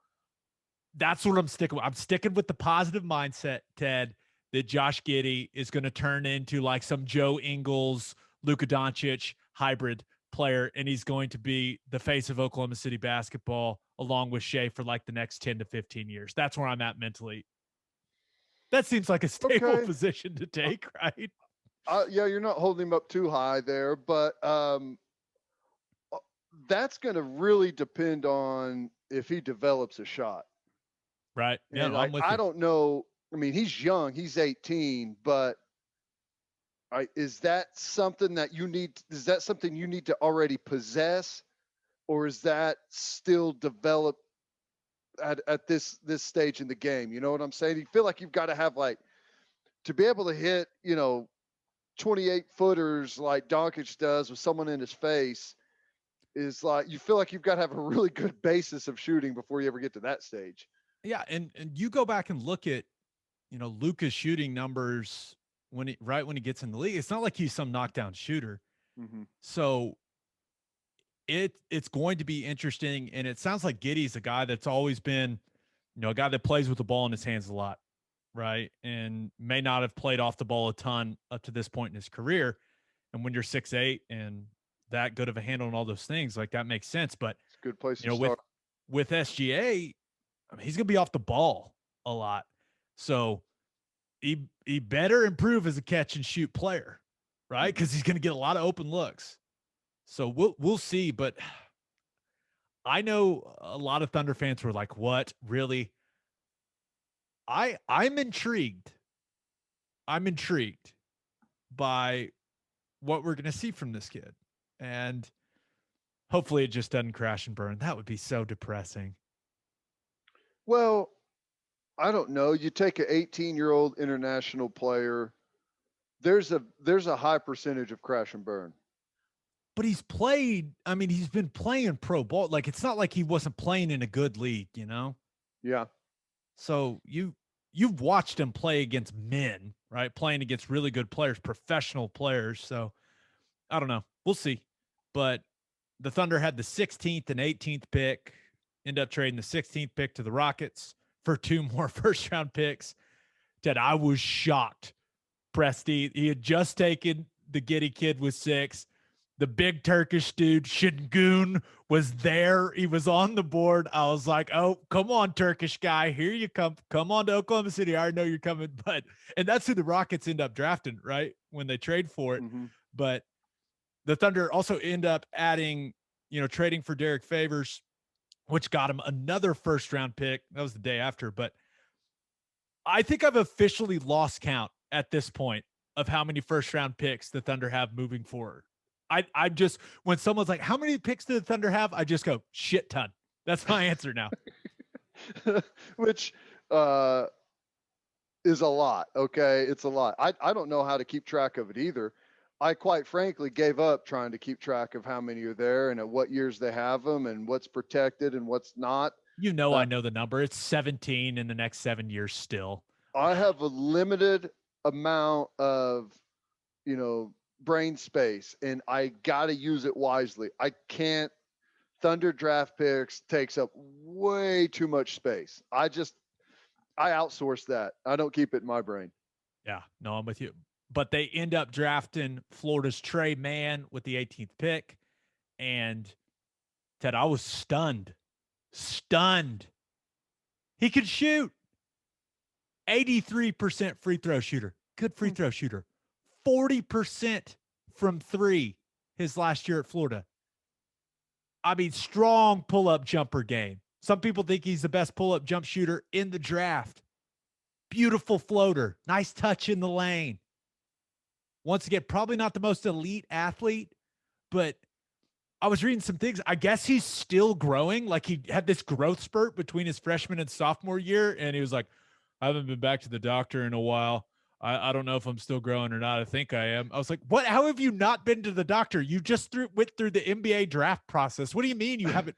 that's what I'm sticking with. I'm sticking with the positive mindset, Ted, that Josh Giddey is going to turn into like some Joe Ingles, Luka Doncic hybrid player, and he's going to be the face of Oklahoma City basketball along with Shea for like the next 10 to 15 years. That's where I'm at mentally. That seems like a stable Okay. position to take, right? Yeah, you're not holding him up too high there, but that's going to really depend on if he develops a shot. Right. Yeah, And no, I'm with I you. don't know. I mean, he's young. He's 18, but is that something that you need? Is that something you need to already possess, or is that still developed at this stage in the game? You know what I'm saying? You feel like you've got to have like to be able to hit, 28 footers like Doncic does with someone in his face. Is like you feel like you've got to have a really good basis of shooting before you ever get to that stage. Yeah, and you go back and look at, Luka's shooting numbers when he gets in the league. It's not like he's some knockdown shooter. Mm-hmm. So it's going to be interesting. And it sounds like Giddey's a guy that's always been, a guy that plays with the ball in his hands a lot, right? And may not have played off the ball a ton up to this point in his career. And when you're 6'8" and that good of a handle on all those things, like that makes sense. But It's a good place to with start. with SGA, I mean, he's gonna be off the ball a lot. So he better improve as a catch and shoot player, right? Because he's gonna get a lot of open looks. So we'll see. But I know a lot of Thunder fans were like, "What? Really?" I'm intrigued. I'm intrigued by what we're gonna see from this kid, and hopefully it just doesn't crash and burn. That would be so depressing. Well, I don't know. You take an 18-year-old international player. There's a high percentage of crash and burn. But he's played. I mean, he's been playing pro ball. Like it's not like he wasn't playing in a good league, Yeah. So you've watched him play against men, right? Playing against really good players, professional players. So I don't know. We'll see. But the Thunder had the 16th and 18th pick. End up trading the 16th pick to the Rockets for 2 more first round picks. Ted, I was shocked. Presti, he had just taken the Giddey kid with 6. The big Turkish dude, Şengün, was there. He was on the board. I was like, oh, come on, Turkish guy. Here you come. Come on to Oklahoma City. I know you're coming. And that's who the Rockets end up drafting, right? When they trade for it. Mm-hmm. But the Thunder also end up adding, trading for Derek Favors, which got him another first round pick. That was the day after. But I think I've officially lost count at this point of how many first round picks the Thunder have moving forward. I just, when someone's like, how many picks do the Thunder have? I just go, shit ton. That's my answer now. Which is a lot. Okay. It's a lot. I don't know how to keep track of it either. I quite frankly gave up trying to keep track of how many are there and at what years they have them and what's protected and what's not. I know the number. It's 17 in the next 7 years still. I have a limited amount of, brain space, and I got to use it wisely. I can't. Thunder draft picks takes up way too much space. I outsource that. I don't keep it in my brain. Yeah, no, I'm with you. But they end up drafting Florida's Tre Mann with the 18th pick. And Ted, I was stunned. Stunned. He could shoot. 83% free throw shooter. Good free throw shooter. 40% from three his last year at Florida. I mean, strong pull-up jumper game. Some people think he's the best pull-up jump shooter in the draft. Beautiful floater. Nice touch in the lane. Once again, probably not the most elite athlete, but I was reading some things. I guess he's still growing. Like he had this growth spurt between his freshman and sophomore year, and he was like, I haven't been back to the doctor in a while. I don't know if I'm still growing or not. I think I am. I was like, what? How have you not been to the doctor? You just went through the NBA draft process. What do you mean you haven't?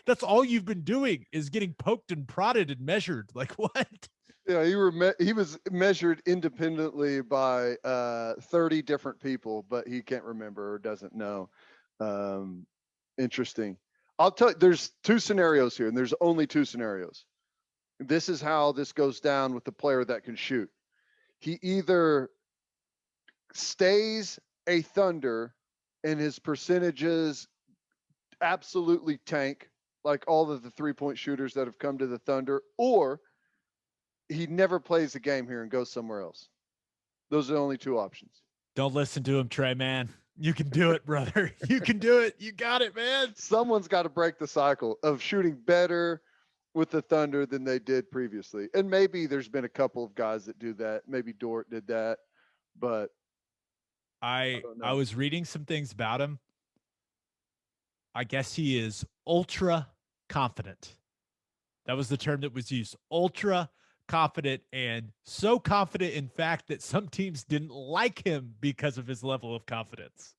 That's all you've been doing is getting poked and prodded and measured. Like what? Yeah, he was measured independently by 30 different people, but he can't remember or doesn't know. Interesting. I'll tell you, there's two scenarios here, and there's only two scenarios. This is how this goes down with the player that can shoot. He either stays a Thunder and his percentages absolutely tank, like all of the 3-point shooters that have come to the Thunder, or he never plays the game here and goes somewhere else. Those are the only two options. Don't listen to him, Tre Mann. You can do it, brother. You can do it. You got it, man. Someone's got to break the cycle of shooting better with the Thunder than they did previously. And maybe there's been a couple of guys that do that. Maybe Dort did that, but I was reading some things about him. I guess he is ultra confident. That was the term that was used. Ultra confident, and so confident, in fact, that some teams didn't like him because of his level of confidence.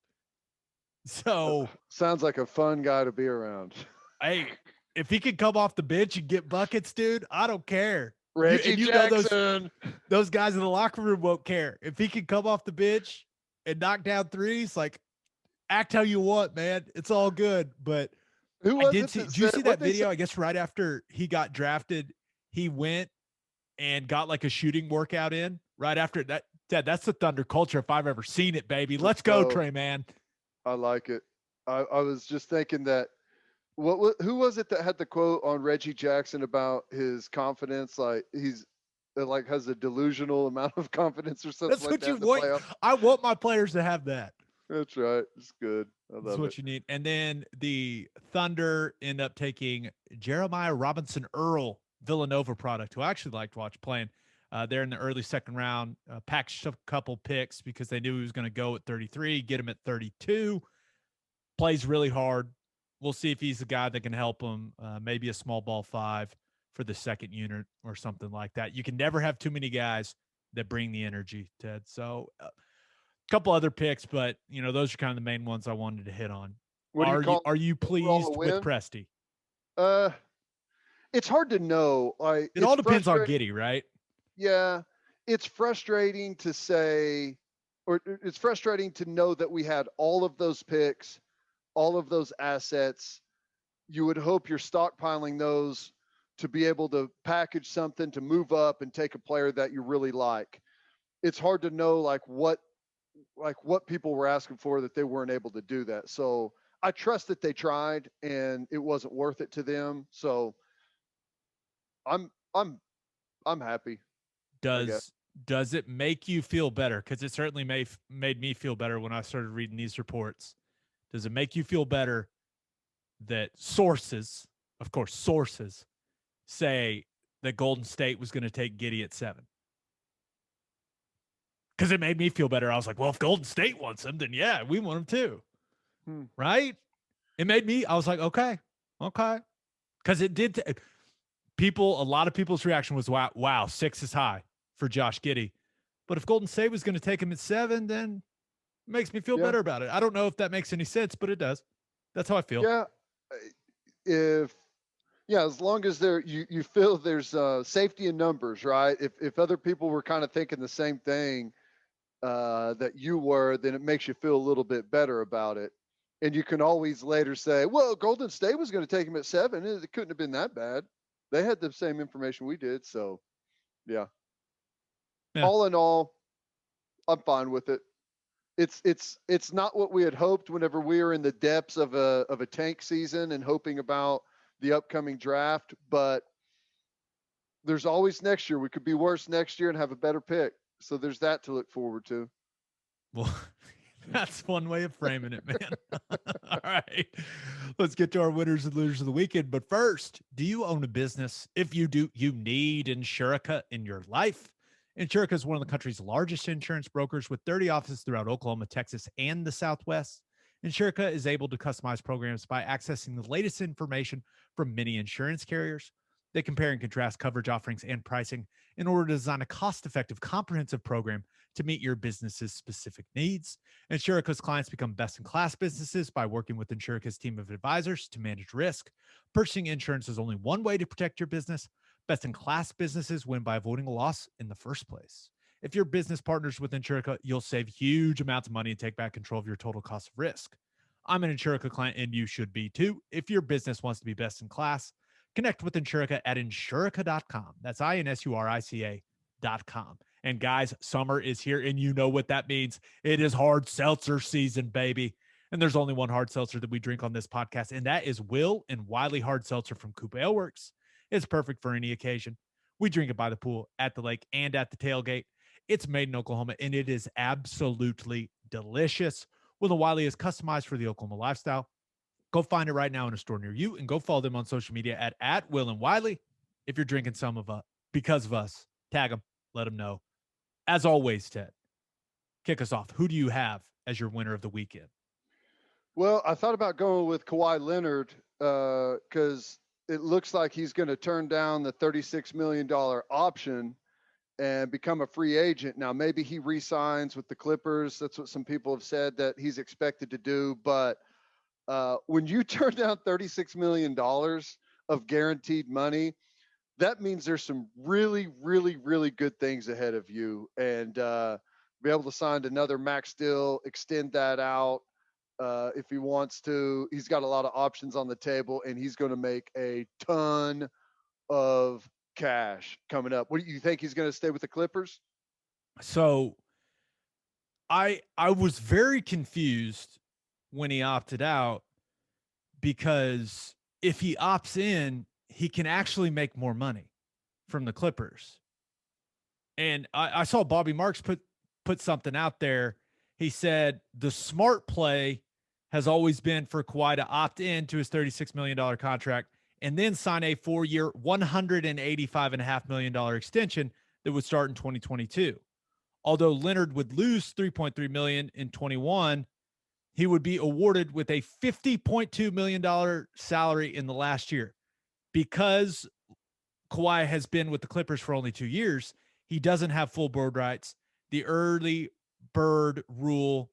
So sounds like a fun guy to be around. Hey, if he can come off the bench and get buckets, dude, I don't care. Reggie Jackson. Those guys in the locker room won't care. If he can come off the bench and knock down threes, like, act how you want, man. It's all good. But did you see that video? I guess right after he got drafted, he went and got like a shooting workout in right after that. Ted, that's the Thunder culture if I've ever seen it, baby. Let's go, Tre Mann. I like it. I was just thinking that who was it that had the quote on Reggie Jackson about his confidence? Like he's like has a delusional amount of confidence or something. That's like what you want. I want my players to have that. That's right. It's good. That's what you need. And then the Thunder end up taking Jeremiah Robinson-Earl, Villanova product, who I actually liked to watch playing. They're in the early second round, packaged a couple picks because they knew he was going to go at 33, get him at 32. Plays really hard. We'll see if he's a guy that can help him. Maybe a small ball 5 for the second unit or something like that. You can never have too many guys that bring the energy, Ted. So a couple other picks, but those are kind of the main ones I wanted to hit on. Are you pleased with Presti? It's hard to know. It all depends on Giddey, right? Yeah, it's frustrating to say, or it's frustrating to know that we had all of those picks, all of those assets. You would hope you're stockpiling those to be able to package something to move up and take a player that you really like. It's hard to know what people were asking for that they weren't able to do that. So I trust that they tried and it wasn't worth it to them. So I'm happy. Does it make you feel better? Because it certainly made me feel better when I started reading these reports. Does it make you feel better that sources say that Golden State was going to take Giddey at 7? Because it made me feel better. I was like, well, if Golden State wants him, then yeah, we want him too. Right? It made me, I was like, okay. Because it did. A lot of people's reaction was, wow, 6 is high for Josh Giddey. But if Golden State was going to take him at 7, then Makes me feel Yeah. better about it. I don't know if that makes any sense, but it does. That's how I feel. Yeah. If Yeah, as long as you feel there's safety in numbers, right? If other people were kind of thinking the same thing that you were, then it makes you feel a little bit better about it. And you can always later say, well, Golden State was going to take him at 7. It couldn't have been that bad. They had the same information we did. So, yeah. Yeah. All in all, I'm fine with it. It's not what we had hoped whenever we were in the depths of a tank season and hoping about the upcoming draft, but there's always next year. We could be worse next year and have a better pick. So there's that to look forward to. Well, that's one way of framing it, man. All right. Let's get to our winners and losers of the weekend. But first, do you own a business? If you do, you need Insurica in your life. Insurica is one of the country's largest insurance brokers with 30 offices throughout Oklahoma, Texas, and the Southwest. Insurica is able to customize programs by accessing the latest information from many insurance carriers. They compare and contrast coverage offerings and pricing in order to design a cost-effective, comprehensive program to meet your business's specific needs. Insurica's clients become best-in-class businesses by working with Insurica's team of advisors to manage risk. Purchasing insurance is only one way to protect your business. Best-in-class businesses win by avoiding a loss in the first place. If your business partners with Insurica, you'll save huge amounts of money and take back control of your total cost of risk. I'm an Insurica client, and you should be too. If your business wants to be best in class, connect with Insurica at insurica.com. That's INSURICA.com. And guys, summer is here, and you know what that means. It is hard seltzer season, baby. And there's only one hard seltzer that we drink on this podcast, and that is Will and Wiley Hard Seltzer from Coupe Ale Works. It's perfect for any occasion. We drink it by the pool, at the lake, and at the tailgate. It's made in Oklahoma, and it is absolutely delicious. Will and Wiley is customized for the Oklahoma lifestyle. Go find it right now in a store near you and go follow them on social media at Will and Wiley. If you're drinking some of because of us, tag them, let them know. As always, Ted, kick us off. Who do you have as your winner of the weekend? Well, I thought about going with Kawhi Leonard because it looks like he's going to turn down the $36 million option and become a free agent. Now, maybe he re-signs with the Clippers. That's what some people have said that he's expected to do. But when you turn down $36 million of guaranteed money, that means there's some really, really, really good things ahead of you. And be able to sign another max deal, extend that out if he wants to. He's got a lot of options on the table, and he's going to make a ton of cash coming up. What do you think, he's going to stay with the Clippers? So I was very confused when he opted out, because if he opts in, he can actually make more money from the Clippers. And I saw Bobby Marks put something out there. He said the smart play has always been for Kawhi to opt in to his $36 million contract and then sign a 4-year, $185.5 million extension that would start in 2022. Although Leonard would lose $3.3 million in 21, he would be awarded with a $50.2 million salary in the last year. Because Kawhi has been with the Clippers for only 2 years, he doesn't have full bird rights. The early bird rule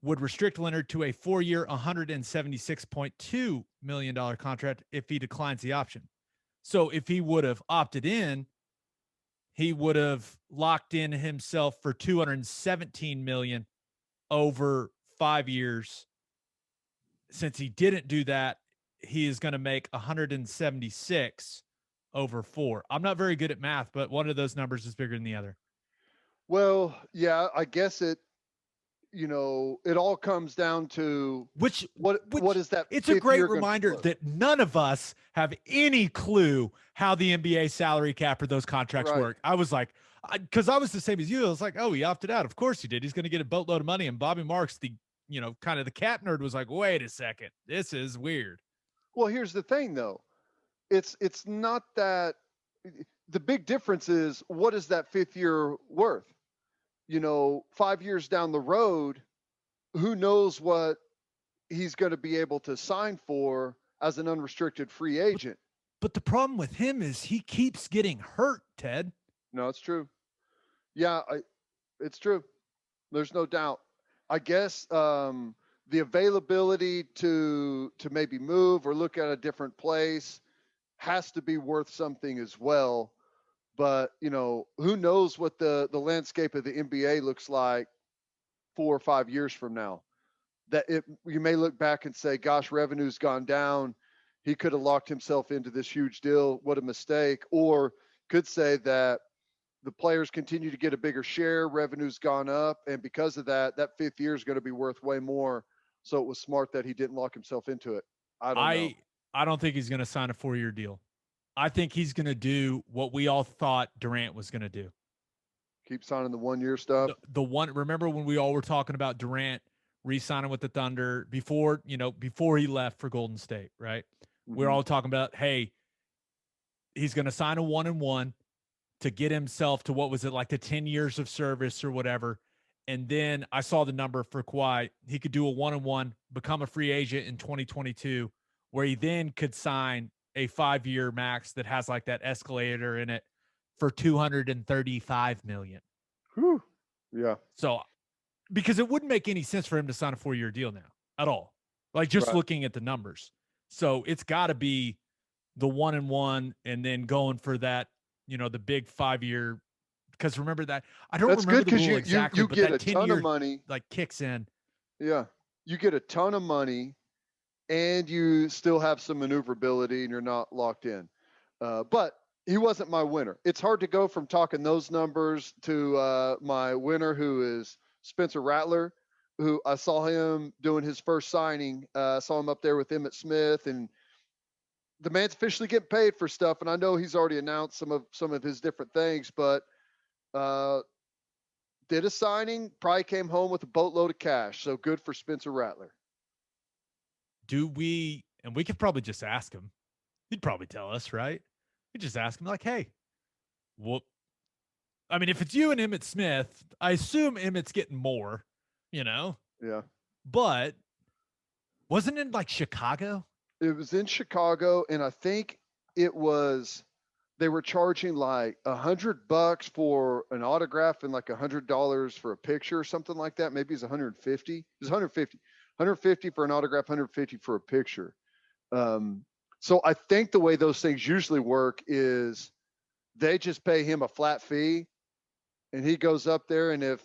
would restrict Leonard to a 4-year, $176.2 million contract if he declines the option. So if he would have opted in, he would have locked in himself for $217 million over 5 years. Since he didn't do that, he is going to make 176 over 4. I'm not very good at math, but one of those numbers is bigger than the other. Well, yeah, I guess it all comes down to Which what is that? It's a great reminder that none of us have any clue how the NBA salary cap or those contracts work. I was like, because I was the same as you. I was like, oh, he opted out. Of course he did. He's going to get a boatload of money. And Bobby Marks, the kind of the cap nerd, was like, wait a second, this is weird. Well, here's the thing, though. It's not that. The big difference is, what is that 5th year worth? 5 years down the road, who knows what he's going to be able to sign for as an unrestricted free agent. But the problem with him is he keeps getting hurt, Ted. No, it's true. Yeah, it's true. There's no doubt. I guess the availability to maybe move or look at a different place has to be worth something as well. But who knows what the landscape of the NBA looks like 4 or 5 years from now? You may look back and say, "Gosh, revenue's gone down. He could have locked himself into this huge deal. What a mistake!" Or could say that the players continue to get a bigger share, revenue's gone up, and because of that, that fifth year is going to be worth way more. So it was smart that he didn't lock himself into it. I don't know. I don't think he's going to sign a 4-year deal. I think he's going to do what we all thought Durant was going to do. Keep signing the 1-year stuff. The one, remember when we all were talking about Durant re-signing with the Thunder before he left for Golden State, right? Mm-hmm. We're all talking about, hey, he's going to sign a 1-and-1 to get himself to, what was it, like the 10 years of service or whatever. And then I saw the number for Kawhi. He could do a 1-and-1, become a free agent in 2022, where he then could sign a 5-year max that has like that escalator in it for $235 million. Whew. Yeah. So, because it wouldn't make any sense for him to sign a 4-year deal now at all. Like just looking at the numbers. So it's got to be the 1-and-1 and then going for that, the big 5-year. Because remember that, I don't remember the rule exactly, you but get that a ton of money, like kicks in. Yeah, you get a ton of money, and you still have some maneuverability, and you're not locked in. But he wasn't my winner. It's hard to go from talking those numbers to my winner, who is Spencer Rattler, who I saw him doing his first signing. I saw him up there with Emmitt Smith, and the man's officially getting paid for stuff. And I know he's already announced some of his different things, but did a signing, probably came home with a boatload of cash. So good for Spencer Rattler. And we could probably just ask him. He'd probably tell us, right? We just ask him like, hey, I mean, if it's you and Emmitt Smith, I assume Emmitt's getting more, Yeah. But wasn't it like Chicago? It was in Chicago, and I think they were charging like $100 for an autograph and like $100 for a picture or something like that. Maybe it's 150. It was 150 for an autograph, 150 for a picture. So I think the way those things usually work is they just pay him a flat fee, and he goes up there, and if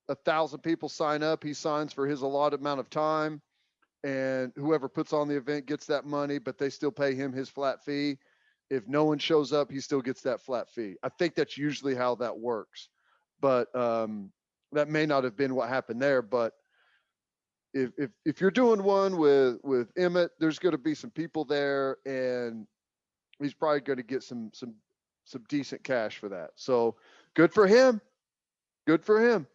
1,000 people sign up, he signs for his allotted amount of time, and whoever puts on the event gets that money, but they still pay him his flat fee. If no one shows up, he still gets that flat fee. I think that's usually how that works, but that may not have been what happened there. But if you're doing one with Emmitt, there's going to be some people there, and he's probably going to get some decent cash for that. So good for him. Good for him.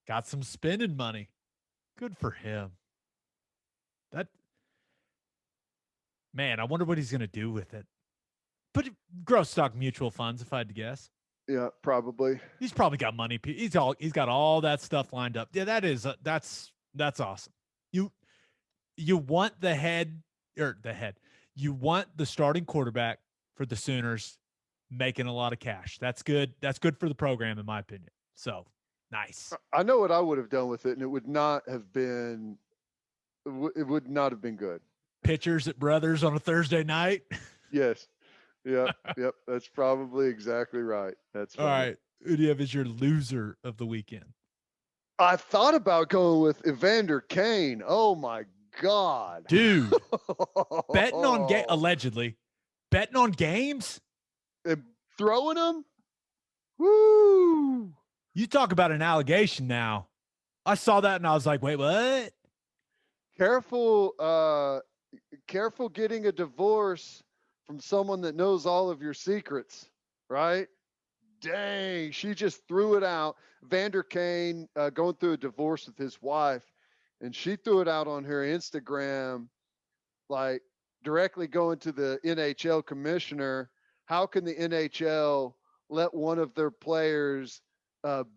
Got some spending money. Good for him. Man, I wonder what he's going to do with it. Put growth stock mutual funds, if I had to guess. Yeah, probably. He's probably got money. He's got all that stuff lined up. Yeah, that's awesome. You want you want the starting quarterback for the Sooners making a lot of cash. That's good. That's good for the program, in my opinion. So nice. I know what I would have done with it, and it would not have been good. Pitchers at Brothers on a Thursday night. Yes. Yep. That's probably exactly right. That's funny. All right. Who do you have as your loser of the weekend? I thought about going with Evander Kane. Oh my God, dude! Betting on allegedly betting on games and throwing them. Woo! You talk about an allegation now. I saw that and I was like, wait, what? Careful getting a divorce from someone that knows all of your secrets, right? Dang, she just threw it out. Vander Kane going through a divorce with his wife, and she threw it out on her Instagram, like directly going to the NHL commissioner. How can the NHL let one of their players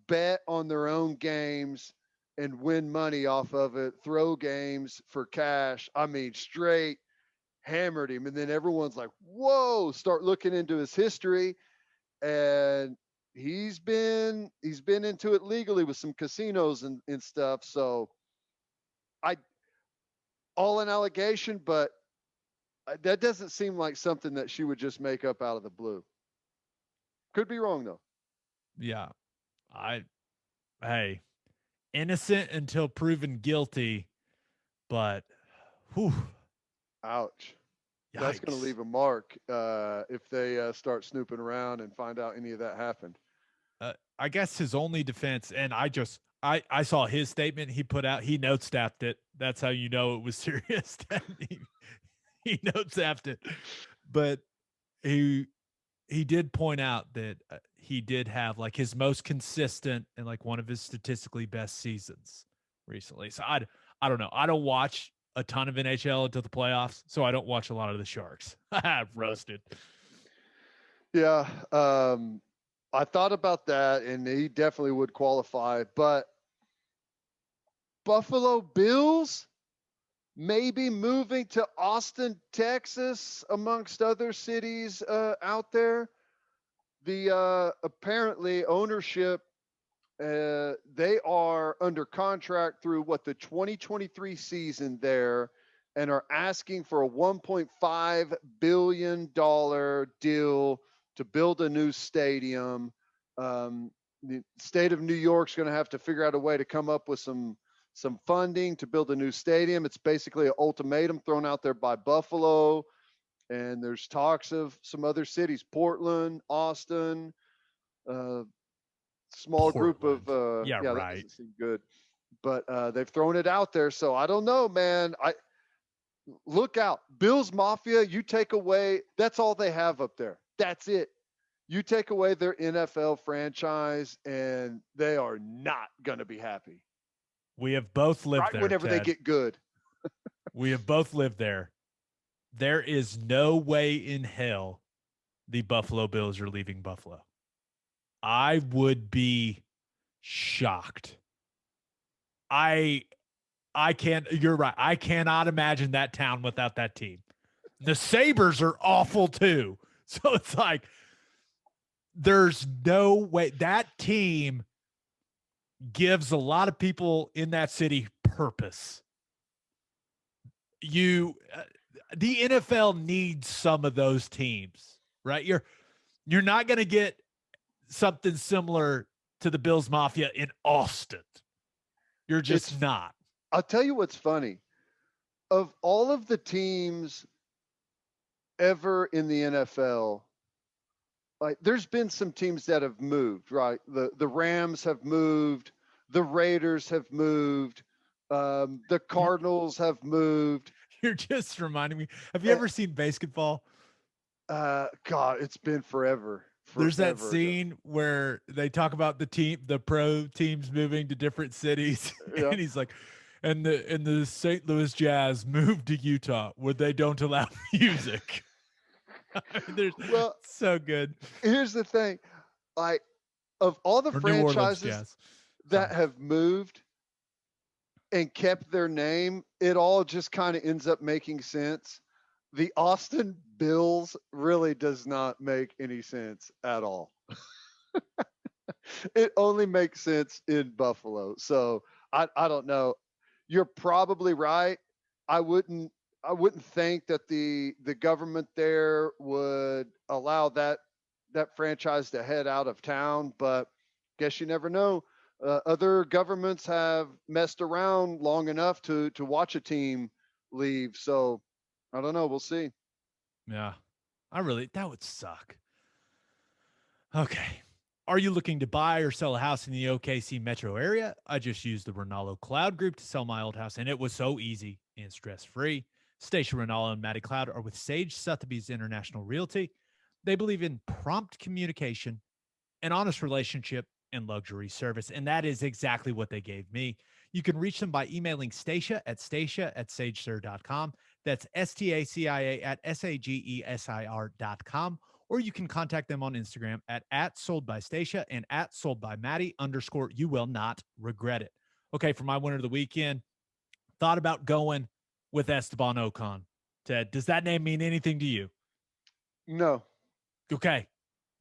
bet on their own games and win money off of it, throw games for cash? I mean, straight hammered him. And then everyone's like, whoa, start looking into his history. And he's been into it legally with some casinos and stuff. So I all an allegation, but that doesn't seem like something that she would just make up out of the blue. Could be wrong though. Yeah. Hey, innocent until proven guilty, but whew, Ouch. That's going to yikes. leave a mark if they start snooping around and find out any of that happened. I guess his only defense, and I saw his statement he put out. He note staffed it. That's how you know it was serious. He note staffed it, but he did point out that he did have like his most consistent and like one of his statistically best seasons recently. So I don't know. I don't watch a ton of NHL until the playoffs, so I don't watch a lot of the Sharks. Roasted. Yeah. I thought about that, and he definitely would qualify. But Buffalo Bills maybe moving to Austin, Texas, amongst other cities out there. The apparently ownership, they are under contract through the 2023 season there, and are asking for a $1.5 billion deal to build a new stadium. The state of New York's going to have to figure out a way to come up with some funding to build a new stadium. It's basically an ultimatum thrown out there by Buffalo, and there's talks of some other cities, Portland, Austin, small Portland. group of yeah, that right. doesn't seem good, but they've thrown it out there. So I don't know, man. I look out, Bills Mafia. You take away, that's all they have up there. That's it. You take away their NFL franchise, and they are not gonna be happy. We have both lived Right there, whenever they Ted. get good. We have both lived there. There is no way in hell the Buffalo Bills are leaving Buffalo. I would be shocked. I can't, you're right. I cannot imagine that town without that team. The Sabres are awful too. So it's like, there's no way. That team gives a lot of people in that city purpose. The NFL needs some of those teams, right? You're not going to get something similar to the Bills Mafia in Austin. You're just not. I'll tell you what's funny. Of all of the teams ever in the NFL, like there's been some teams that have moved, right? The Rams have moved, the Raiders have moved, the Cardinals have moved. You're just reminding me. Have you ever seen basketball? God, it's been forever. There's that scene where they talk about the pro teams moving to different cities, Yeah. and he's like, and the St. Louis Jazz moved to Utah where they don't allow music. Well, so good. Here's the thing, like of all the franchises that have moved and kept their name, it all just kind of ends up making sense. The Austin Bills really does not make any sense at all. It only makes sense in Buffalo. So I don't know. You're probably right. I wouldn't think that the government there would allow that franchise to head out of town, but guess you never know. Other governments have messed around long enough to watch a team leave. So I don't know. We'll see. Yeah, that would suck. Okay. Are you looking to buy or sell a house in the OKC metro area? I just used the Ronaldo Cloud Group to sell my old house, and it was so easy and stress-free. Stacia Ronaldo and Maddie Cloud are with Sage Sotheby's International Realty. They believe in prompt communication, an honest relationship, and luxury service, and that is exactly what they gave me. You can reach them by emailing Stacia at sagesir.com. That's STACIA at SAGESIR.com. Or you can contact them on Instagram at @soldbystacia and @soldbymaddie_. You will not regret it. Okay, for my winner of the weekend, thought about going with Esteban Ocon. Ted, does that name mean anything to you? No. Okay.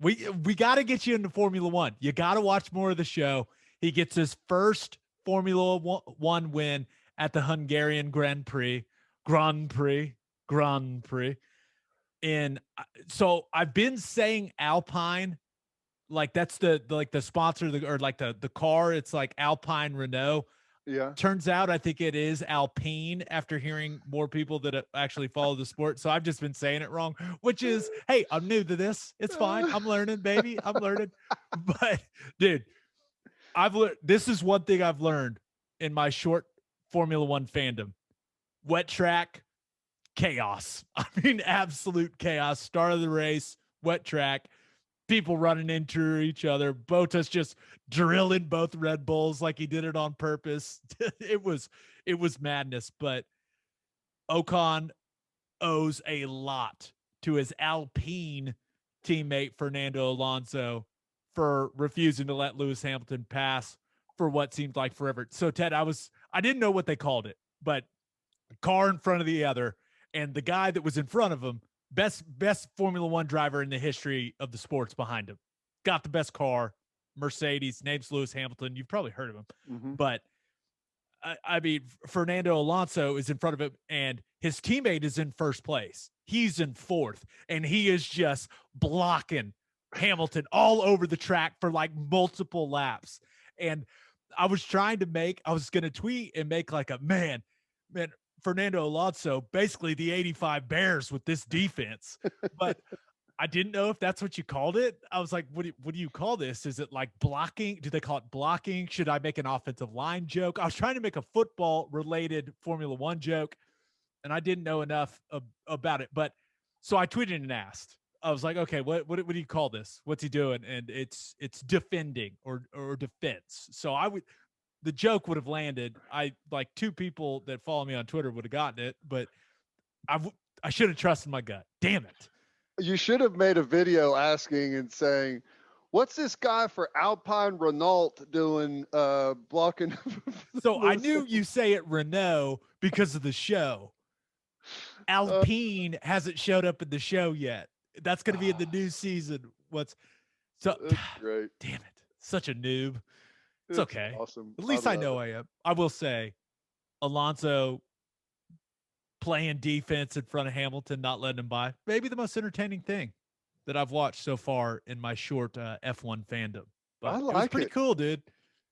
We got to get you into Formula One. You got to watch more of the show. He gets his first Formula One win at the Hungarian Grand Prix. And so I've been saying Alpine, like that's the sponsor or like the car. It's like Alpine Renault. Yeah. Turns out I think it is Alpine after hearing more people that actually follow the sport. So I've just been saying it wrong, which is, hey, I'm new to this. It's fine. I'm learning, baby. I'm learning. But dude, this is one thing I've learned in my short Formula One fandom. Wet track, chaos. I mean, absolute chaos. Start of the race, wet track, people running into each other. Bottas just drilling both Red Bulls like he did it on purpose. it was madness. But Ocon owes a lot to his Alpine teammate Fernando Alonso for refusing to let Lewis Hamilton pass for what seemed like forever. So Ted, I didn't know what they called it, but car in front of the other, and the guy that was in front of him, best Formula One driver in the history of the sports behind him, got the best car, Mercedes, name's Lewis Hamilton. You've probably heard of him, but I mean, Fernando Alonso is in front of him, and his teammate is in first place. He's in fourth, and he is just blocking Hamilton all over the track for like multiple laps. And I was going to tweet and make like a man, Fernando Alonso, basically the 85 Bears with this defense. But I didn't know if that's what you called it. I was like, what do you call this? Is it like blocking? Do they call it blocking? Should I make an offensive line joke? I was trying to make a football related Formula One joke, and I didn't know enough about it. But so I tweeted and asked. I was like, okay, what do you call this? What's he doing? And it's defending or defense. So the joke would have landed. Like two people that follow me on Twitter would have gotten it, but I should have trusted my gut. Damn it. You should have made a video asking and saying, what's this guy for Alpine Renault doing blocking? So I knew you say it Renault because of the show. Alpine hasn't showed up in the show yet. That's going to be in the new season. That's great. Damn it. Such a noob. It's okay. Awesome. At least I know I am. I will say Alonso playing defense in front of Hamilton, not letting him by. Maybe the most entertaining thing that I've watched so far in my short F1 fandom. But it was pretty cool, dude.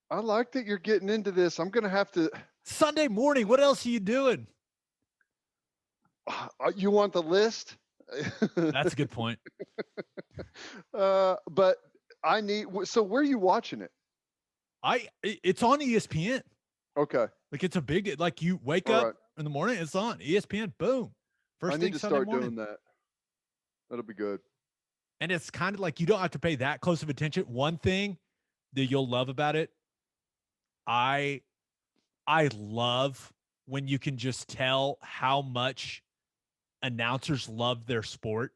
I like that you're getting into this. I'm going to have to. Sunday morning, what else are you doing? You want the list? That's a good point. But I need. So where are you watching it? It's on ESPN. Okay. Like it's a big, like you wake up in the morning, it's on ESPN. Boom. First thing Sunday morning. I need to start doing that. That'll be good. And it's kind of like you don't have to pay that close of attention. One thing that you'll love about it, I love when you can just tell how much announcers love their sport.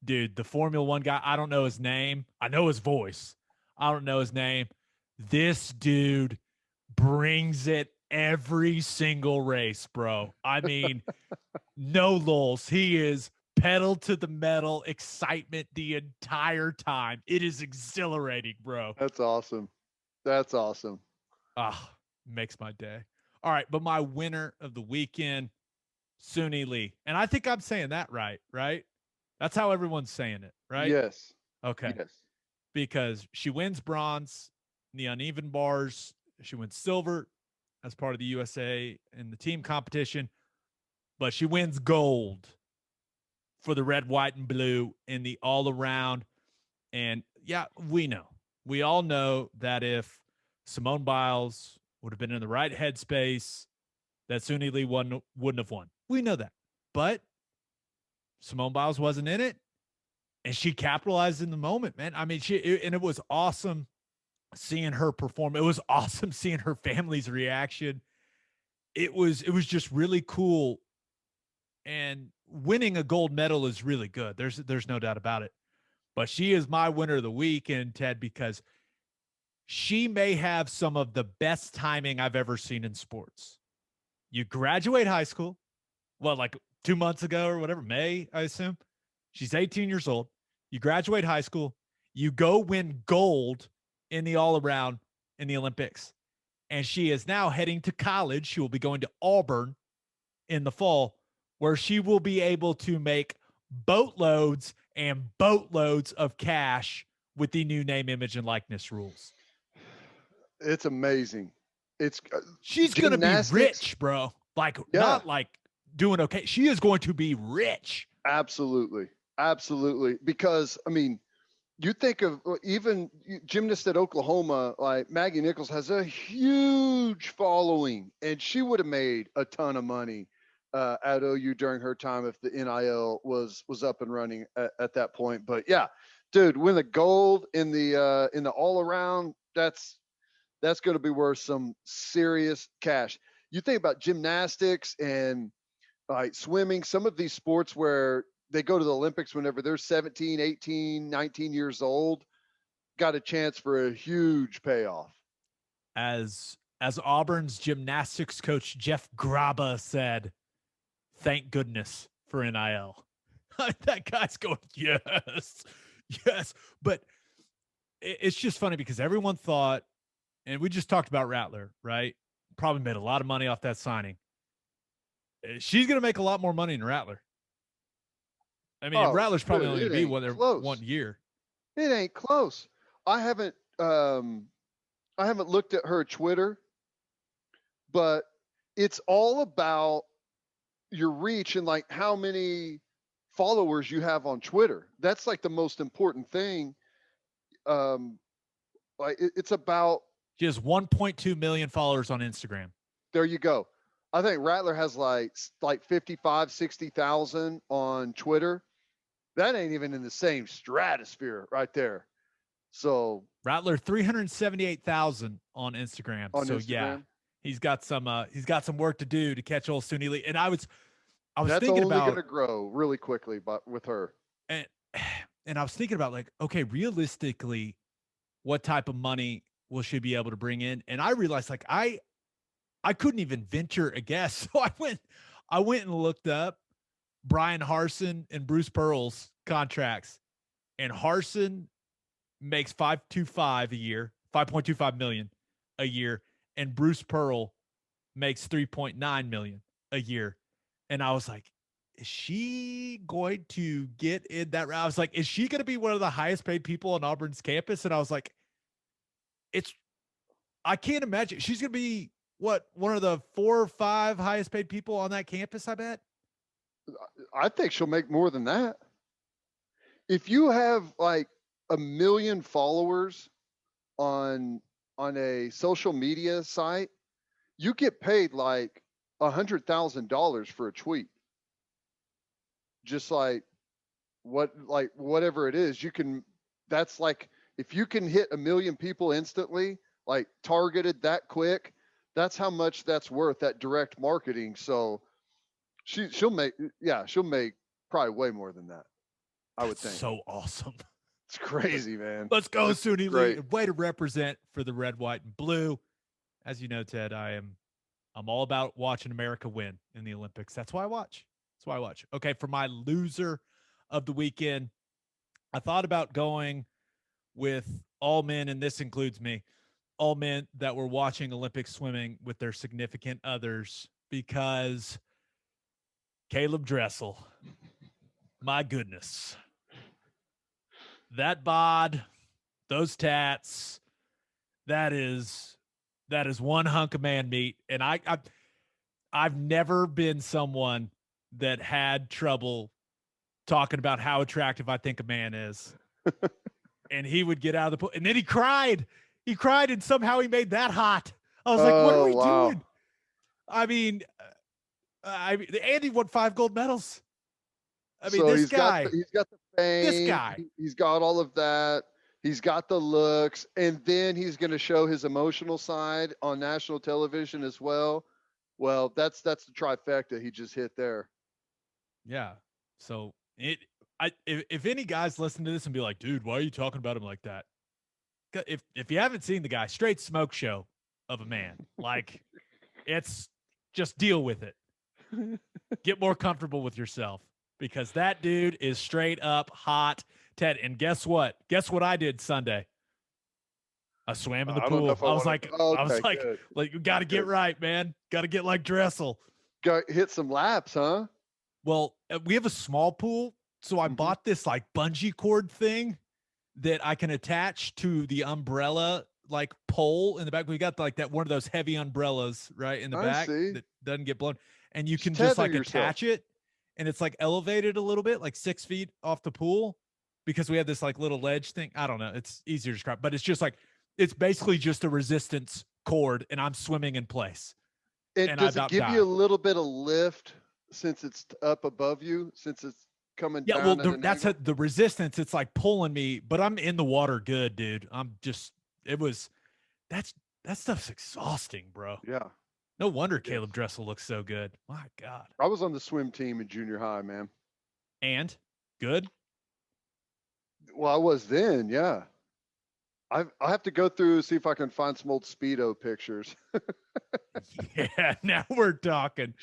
Dude, the Formula One guy, I don't know his name. I know his voice. I don't know his name. This dude brings it every single race, bro. I mean, no lulls. He is pedal to the metal excitement the entire time. It is exhilarating, bro. That's awesome. That's awesome. Makes my day. All right, but my winner of the weekend, Suni Lee. And I think I'm saying that right? That's how everyone's saying it, right? Yes. Okay. Yes. Because she wins bronze in the uneven bars. She wins silver as part of the USA in the team competition. But she wins gold for the red, white, and blue in the all-around. And, yeah, we all know that if Simone Biles would have been in the right headspace, that Suni Lee wouldn't have won. We know that. But Simone Biles wasn't in it, and she capitalized in the moment, man. I mean, and it was awesome seeing her perform. It was awesome seeing her family's reaction. It was just really cool. And winning a gold medal is really good. There's no doubt about it. But she is my winner of the weekend, Ted, because she may have some of the best timing I've ever seen in sports. You graduate high school, like 2 months ago or whatever, May, I assume. She's 18 years old. You graduate high school. You go win gold in the all-around in the Olympics. and she is now heading to college. She will be going to Auburn in the fall, where she will be able to make boatloads and boatloads of cash with the new name, image, and likeness rules. It's amazing. It's She's going to be gymnastics. rich, bro. Like, Yeah. not like doing okay. She is going to be rich. Absolutely. Absolutely. Because, I mean, you think of even gymnasts at Oklahoma, like Maggie Nichols has a huge following, and she would have made a ton of money at OU during her time if the NIL was up and running at that point. But yeah, dude, win the gold in the all around, that's going to be worth some serious cash. You think about gymnastics and like swimming, some of these sports where they go to the Olympics whenever they're 17, 18, 19 years old, got a chance for a huge payoff. As Auburn's gymnastics coach Jeff Graba said, thank goodness for NIL. That guy's going, yes, yes. But it's just funny because everyone thought, and we just talked about Rattler, right? Probably made a lot of money off that signing. She's going to make a lot more money than Rattler. I mean, Rattler's probably only going to be one year. It ain't close. I haven't looked at her Twitter, but it's all about your reach and like how many followers you have on Twitter. That's like the most important thing. Like it's about. She has 1.2 million followers on Instagram. There you go. I think Rattler has like 55, 60,000 on Twitter. That ain't even in the same stratosphere right there. So Rattler 378,000 on Instagram. Yeah, he's got some work to do to catch old Suni Lee. And I was that's thinking only about going to grow really quickly, but with her. And I was thinking about like, okay, realistically, what type of money will she be able to bring in? And I realized like I couldn't even venture a guess. So I went and looked up Brian Harsin and Bruce Pearl's contracts, and Harsin makes $5.25 million a year, and Bruce Pearl makes $3.9 million a year. And I was like, is she going to get in that route? I was like, is she going to be one of the highest paid people on Auburn's campus? And I was like, I can't imagine. She's going to be one of the 4 or 5 highest paid people on that campus, I bet. I think she'll make more than that. If you have like 1 million followers on a social media site, you get paid like $100,000 for a tweet. Just like whatever it is, that's like, if you can hit 1 million people instantly, like targeted that quick, that's how much that's worth, that direct marketing. So she'll make probably way more than that, I would think. So awesome. It's crazy, man. Let's go, Suni Lee. Way to represent for the red, white, and blue. As you know, Ted, I'm all about watching America win in the Olympics. That's why I watch. Okay, for my loser of the weekend, I thought about going with all men, and this includes me, all men that were watching Olympic swimming with their significant others, because Caleb Dressel, my goodness, that bod, those tats, that is one hunk of man meat. And I've never been someone that had trouble talking about how attractive I think a man is. And he would get out of the pool, and then he cried, and somehow he made that hot. I was like, what are we doing? I mean, Andy won 5 gold medals. I mean, so he's got the fame. This guy. He's got all of that. He's got the looks, and then he's going to show his emotional side on national television as well. Well, that's the trifecta he just hit there. Yeah. So if any guys listen to this and be like, dude, why are you talking about him like that? If you haven't seen the guy, straight smoke show of a man. Like, it's just deal with it. Get more comfortable with yourself, because that dude is straight up hot, Ted. And guess what? Guess what I did Sunday? I swam in the I don't know pool. if I want to. I was Okay, like, good. you got to get Good. right, man. Got to get like Dressel. Go hit some laps, huh? Well, we have a small pool, so I Mhm. bought this like bungee cord thing that I can attach to the umbrella like pole in the back. We got like that one of those heavy umbrellas right in the I back see. that doesn't get blown, and you Just can just tether like yourself. attach it, and it's like elevated a little bit, like 6 feet off the pool, because we have this like little ledge thing. I don't know, it's easier to describe, but it's just like it's basically just a resistance cord, and I'm swimming in place, And and I does it about give you a died. little bit of lift since it's up above you, since it's coming Yeah, well, down at an angle? the resistance. It's like pulling me, but I'm in the water good, dude. I'm just, it was, that's, that stuff's exhausting, bro. Yeah. No wonder Yes. Caleb Dressel looks so good. My God. I was on the swim team in junior high, man. And good. Well, I was then, yeah. I have to go through see if I can find some old speedo pictures. Yeah, now we're talking.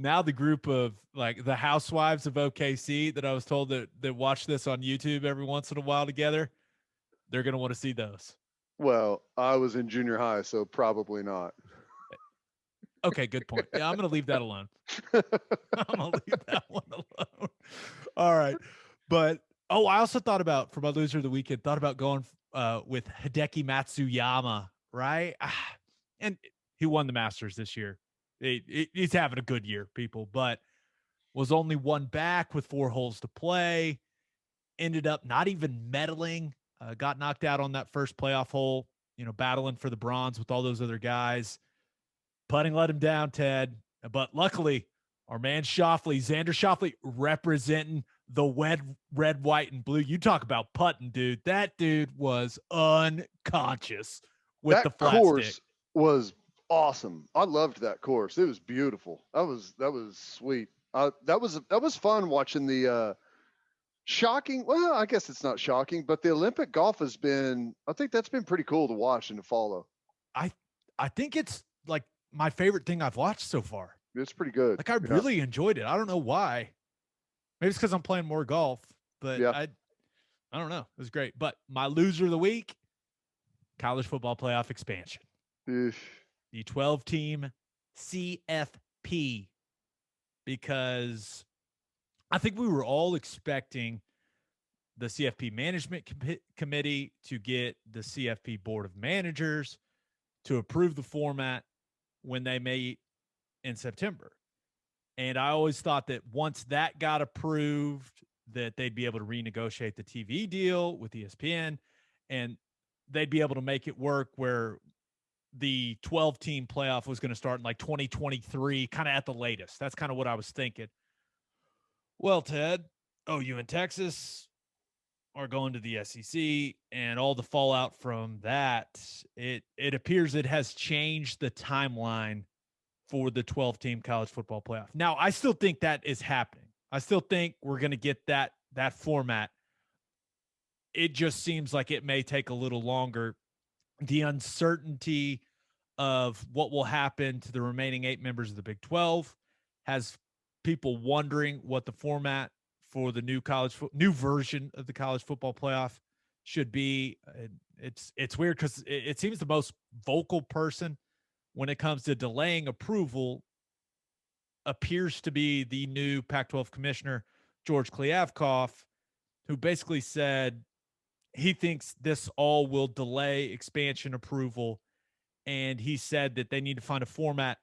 Now the group of like the housewives of OKC that I was told that watch this on YouTube every once in a while together, they're gonna want to see those. Well, I was in junior high, so probably not. Okay, good point. Yeah, I'm gonna leave that alone. I'm gonna leave that one alone. All right, but I also thought about for my loser of the weekend. Thought about going with Hideki Matsuyama, right? And he won the Masters this year. He's having a good year, people, but was only one back with 4 holes to play. Ended up not even medaling. Got knocked out on that first playoff hole. You know, battling for the bronze with all those other guys. Putting let him down, Ted. But luckily, our man Schauffele, Xander Schauffele, representing the red, white, and blue. You talk about putting, dude. That dude was unconscious with the That flat stick. course was awesome. I loved that course. It was beautiful. That was sweet. That was fun watching the shocking. Well, I guess it's not shocking, but the Olympic golf has been. I think that's been pretty cool to watch and to follow. I I think it's like my favorite thing I've watched so far. It's pretty good. Like I Yeah, really enjoyed it. I don't know why. Maybe it's because I'm playing more golf, but yeah. I don't know. It was great. But my loser of the week, college football playoff expansion. Eesh. The 12 team CFP, because I think we were all expecting the CFP management committee to get the CFP board of managers to approve the format when they meet in September. And I always thought that once that got approved, that they'd be able to renegotiate the TV deal with ESPN and they'd be able to make it work where the 12 team playoff was going to start in like 2023, kind of at the latest. That's kind of what I was thinking. Well, Ted, OU and Texas are going to the SEC, and all the fallout from that, it appears it has changed the timeline for the 12 team college football playoff. Now, I still think that is happening. I still think we're going to get that format. It just seems like it may take a little longer. The uncertainty of what will happen to the remaining 8 members of the Big 12 has people wondering what the format for the new version of the college football playoff should be. It's weird because it seems the most vocal person when it comes to delaying approval appears to be the new Pac-12 commissioner, George Kliavkoff, who basically said he thinks this all will delay expansion approval. And he said that they need to find a format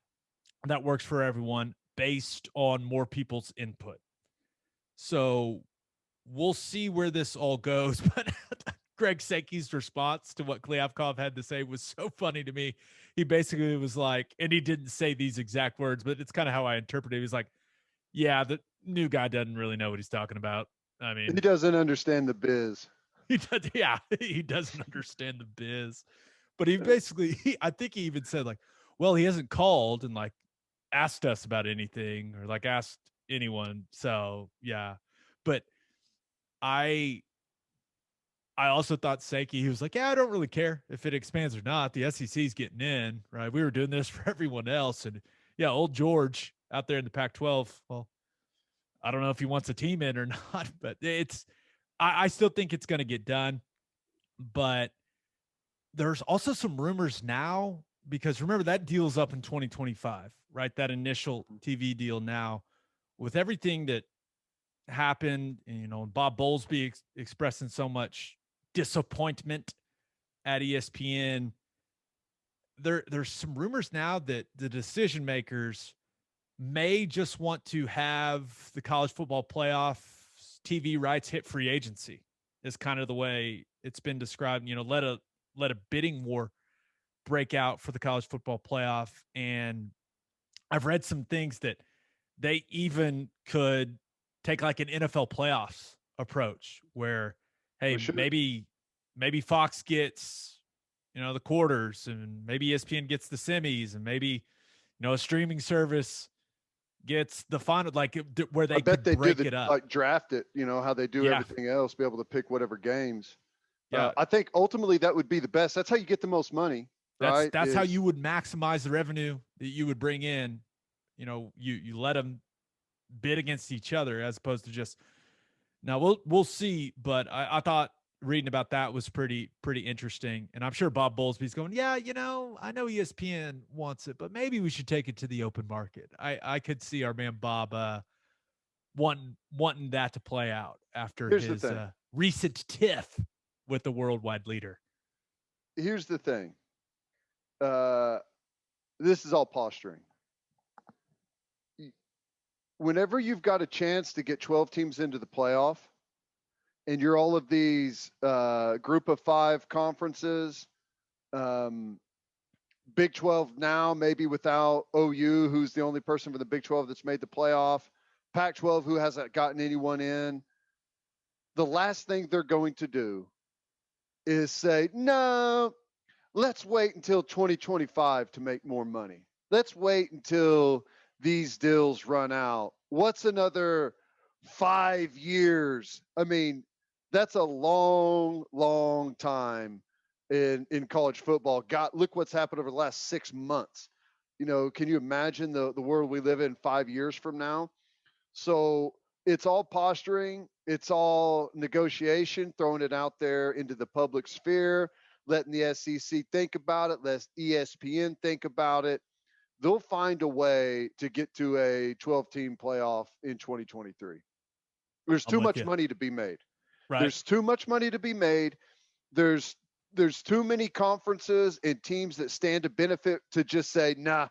that works for everyone based on more people's input. So we'll see where this all goes. But Greg Sankey's response to what Kliavkoff had to say was so funny to me. He basically was like, and he didn't say these exact words, but it's kind of how I interpret it. He was like, yeah, the new guy doesn't really know what he's talking about. I He mean, doesn't understand the biz. he does, yeah, he doesn't understand the biz. But he basically, I think he even said like, well, he hasn't called and like asked us about anything or like asked anyone. So yeah, but I also thought Sankey, he was like, yeah, I don't really care if it expands or not. The SEC's getting in, right? We were doing this for everyone else. And yeah, old George out there in the Pac-12, well, I don't know if he wants a team in or not, but I still think it's going to get done. But there's also some rumors now, because remember that deal's up in 2025, right? That initial TV deal now, with everything that happened, Bob Bowlesby expressing so much disappointment at ESPN. There's some rumors now that the decision makers may just want to have the college football playoff TV rights hit free agency, is kind of the way it's been described. Let a bidding war break out for the college football playoff. And I've read some things that they even could take like an NFL playoffs approach where, hey, maybe Fox gets, the quarters, and maybe ESPN gets the semis, and maybe, a streaming service gets the final, like where they could break it up. Like draft it, how they do everything else, be able to pick whatever games. Yeah. I think ultimately that would be the best. That's how you get the most money, right? That's how you would maximize the revenue that you would bring in. You let them bid against each other, as opposed to just, now we'll see. But I thought reading about that was pretty interesting. And I'm sure Bob Bowlesby's going, yeah, I know ESPN wants it, but maybe we should take it to the open market. I could see our man Bob wanting that to play out after his recent tiff with the worldwide leader. Here's the thing. This is all posturing. Whenever you've got a chance to get 12 teams into the playoff, and you're all of these group of 5 conferences, Big 12 now, maybe without OU, who's the only person from the Big 12 that's made the playoff, Pac-12, who hasn't gotten anyone in, the last thing they're going to do is say, no, let's wait until 2025 to make more money. Let's wait until these deals run out. What's another 5 years? I mean, that's a long, long time in college football. Look what's happened over the last 6 months. Can you imagine the world we live in 5 years from now? So it's all posturing. It's all negotiation, throwing it out there into the public sphere, letting the SEC think about it, let ESPN think about it. They'll find a way to get to a 12-team playoff in 2023. There's too much money to be made. Right. There's too much money to be made. There's too many conferences and teams that stand to benefit to just say, nah,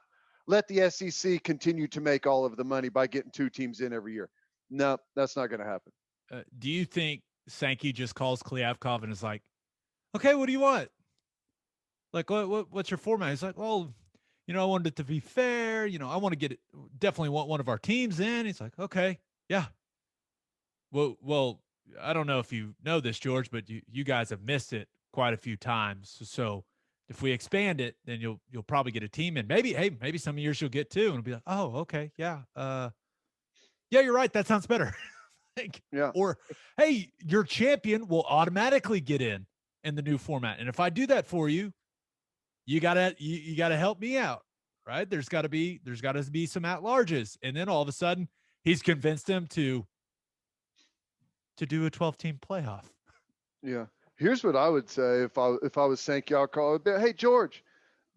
let the SEC continue to make all of the money by getting 2 teams in every year. No, that's not going to happen. Do you think Sankey just calls Kliavkov and is like, okay, what do you want? Like, what's your format? He's like, well, I wanted it to be fair. I want to get it. Definitely want one of our teams in. He's like, okay, yeah. Well, I don't know if you know this, George, but you guys have missed it quite a few times. So if we expand it, then you'll probably get a team in. Maybe some years you'll get 2, and it'll be like, oh, okay, yeah, yeah, you're right. That sounds better. Yeah. Or, hey, your champion will automatically get in the new format, and if I do that for you, you gotta help me out, right? There's got to be some at-larges, and then all of a sudden he's convinced him to do a 12-team playoff. Yeah. Here's what I would say if I was Sankey, I'll call it. Hey, George,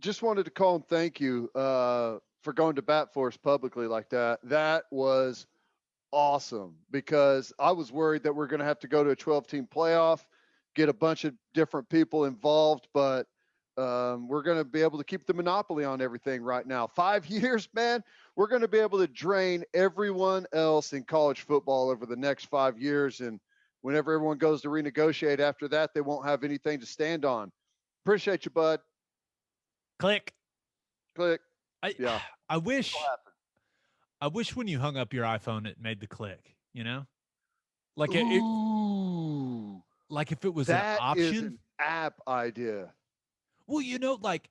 just wanted to call and thank you for going to bat for us publicly like that. That was awesome, because I was worried that we're going to have to go to a 12-team playoff, get a bunch of different people involved, but we're going to be able to keep the monopoly on everything right now. 5 years, man, we're going to be able to drain everyone else in college football over the next 5 years. And whenever everyone goes to renegotiate after that, they won't have anything to stand on. Appreciate you, bud. Click. Yeah. I wish when you hung up your iPhone, it made the click, like like if it was an option. That is an app idea. Well, like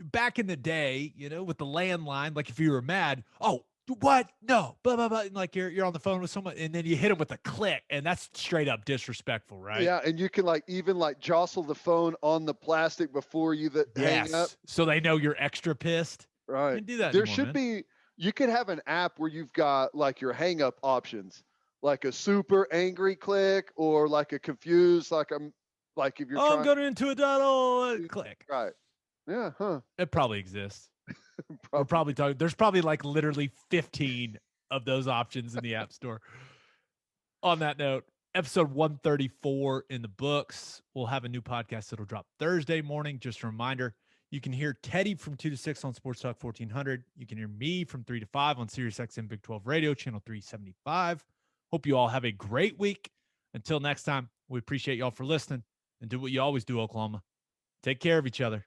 back in the day, with the landline, like if you were mad, oh, what? No, blah, blah, blah. And like you're on the phone with someone, and then you hit them with a click, and that's straight up disrespectful, right? Yeah. And you can even jostle the phone on the plastic before you hang up. So they know you're extra pissed. Right. You can do that. There should be, you could have an app where you've got your hang up options, like a super angry click or like a confused, like I'm Like if you're I'm trying, going into a tunnel. Click. right? Yeah, huh? It probably exists. We're Probably. probably talking. There's probably like literally 15 of those options in the App Store. On that note, episode 134 in the books. We'll have a new podcast that'll drop Thursday morning. Just a reminder, you can hear Teddy from 2 to 6 on Sports Talk 1400. You can hear me from 3 to 5 on Sirius XM Big 12 Radio, channel 375. Hope you all have a great week. Until next time, we appreciate y'all for listening and do what you always do, Oklahoma. Take care of each other.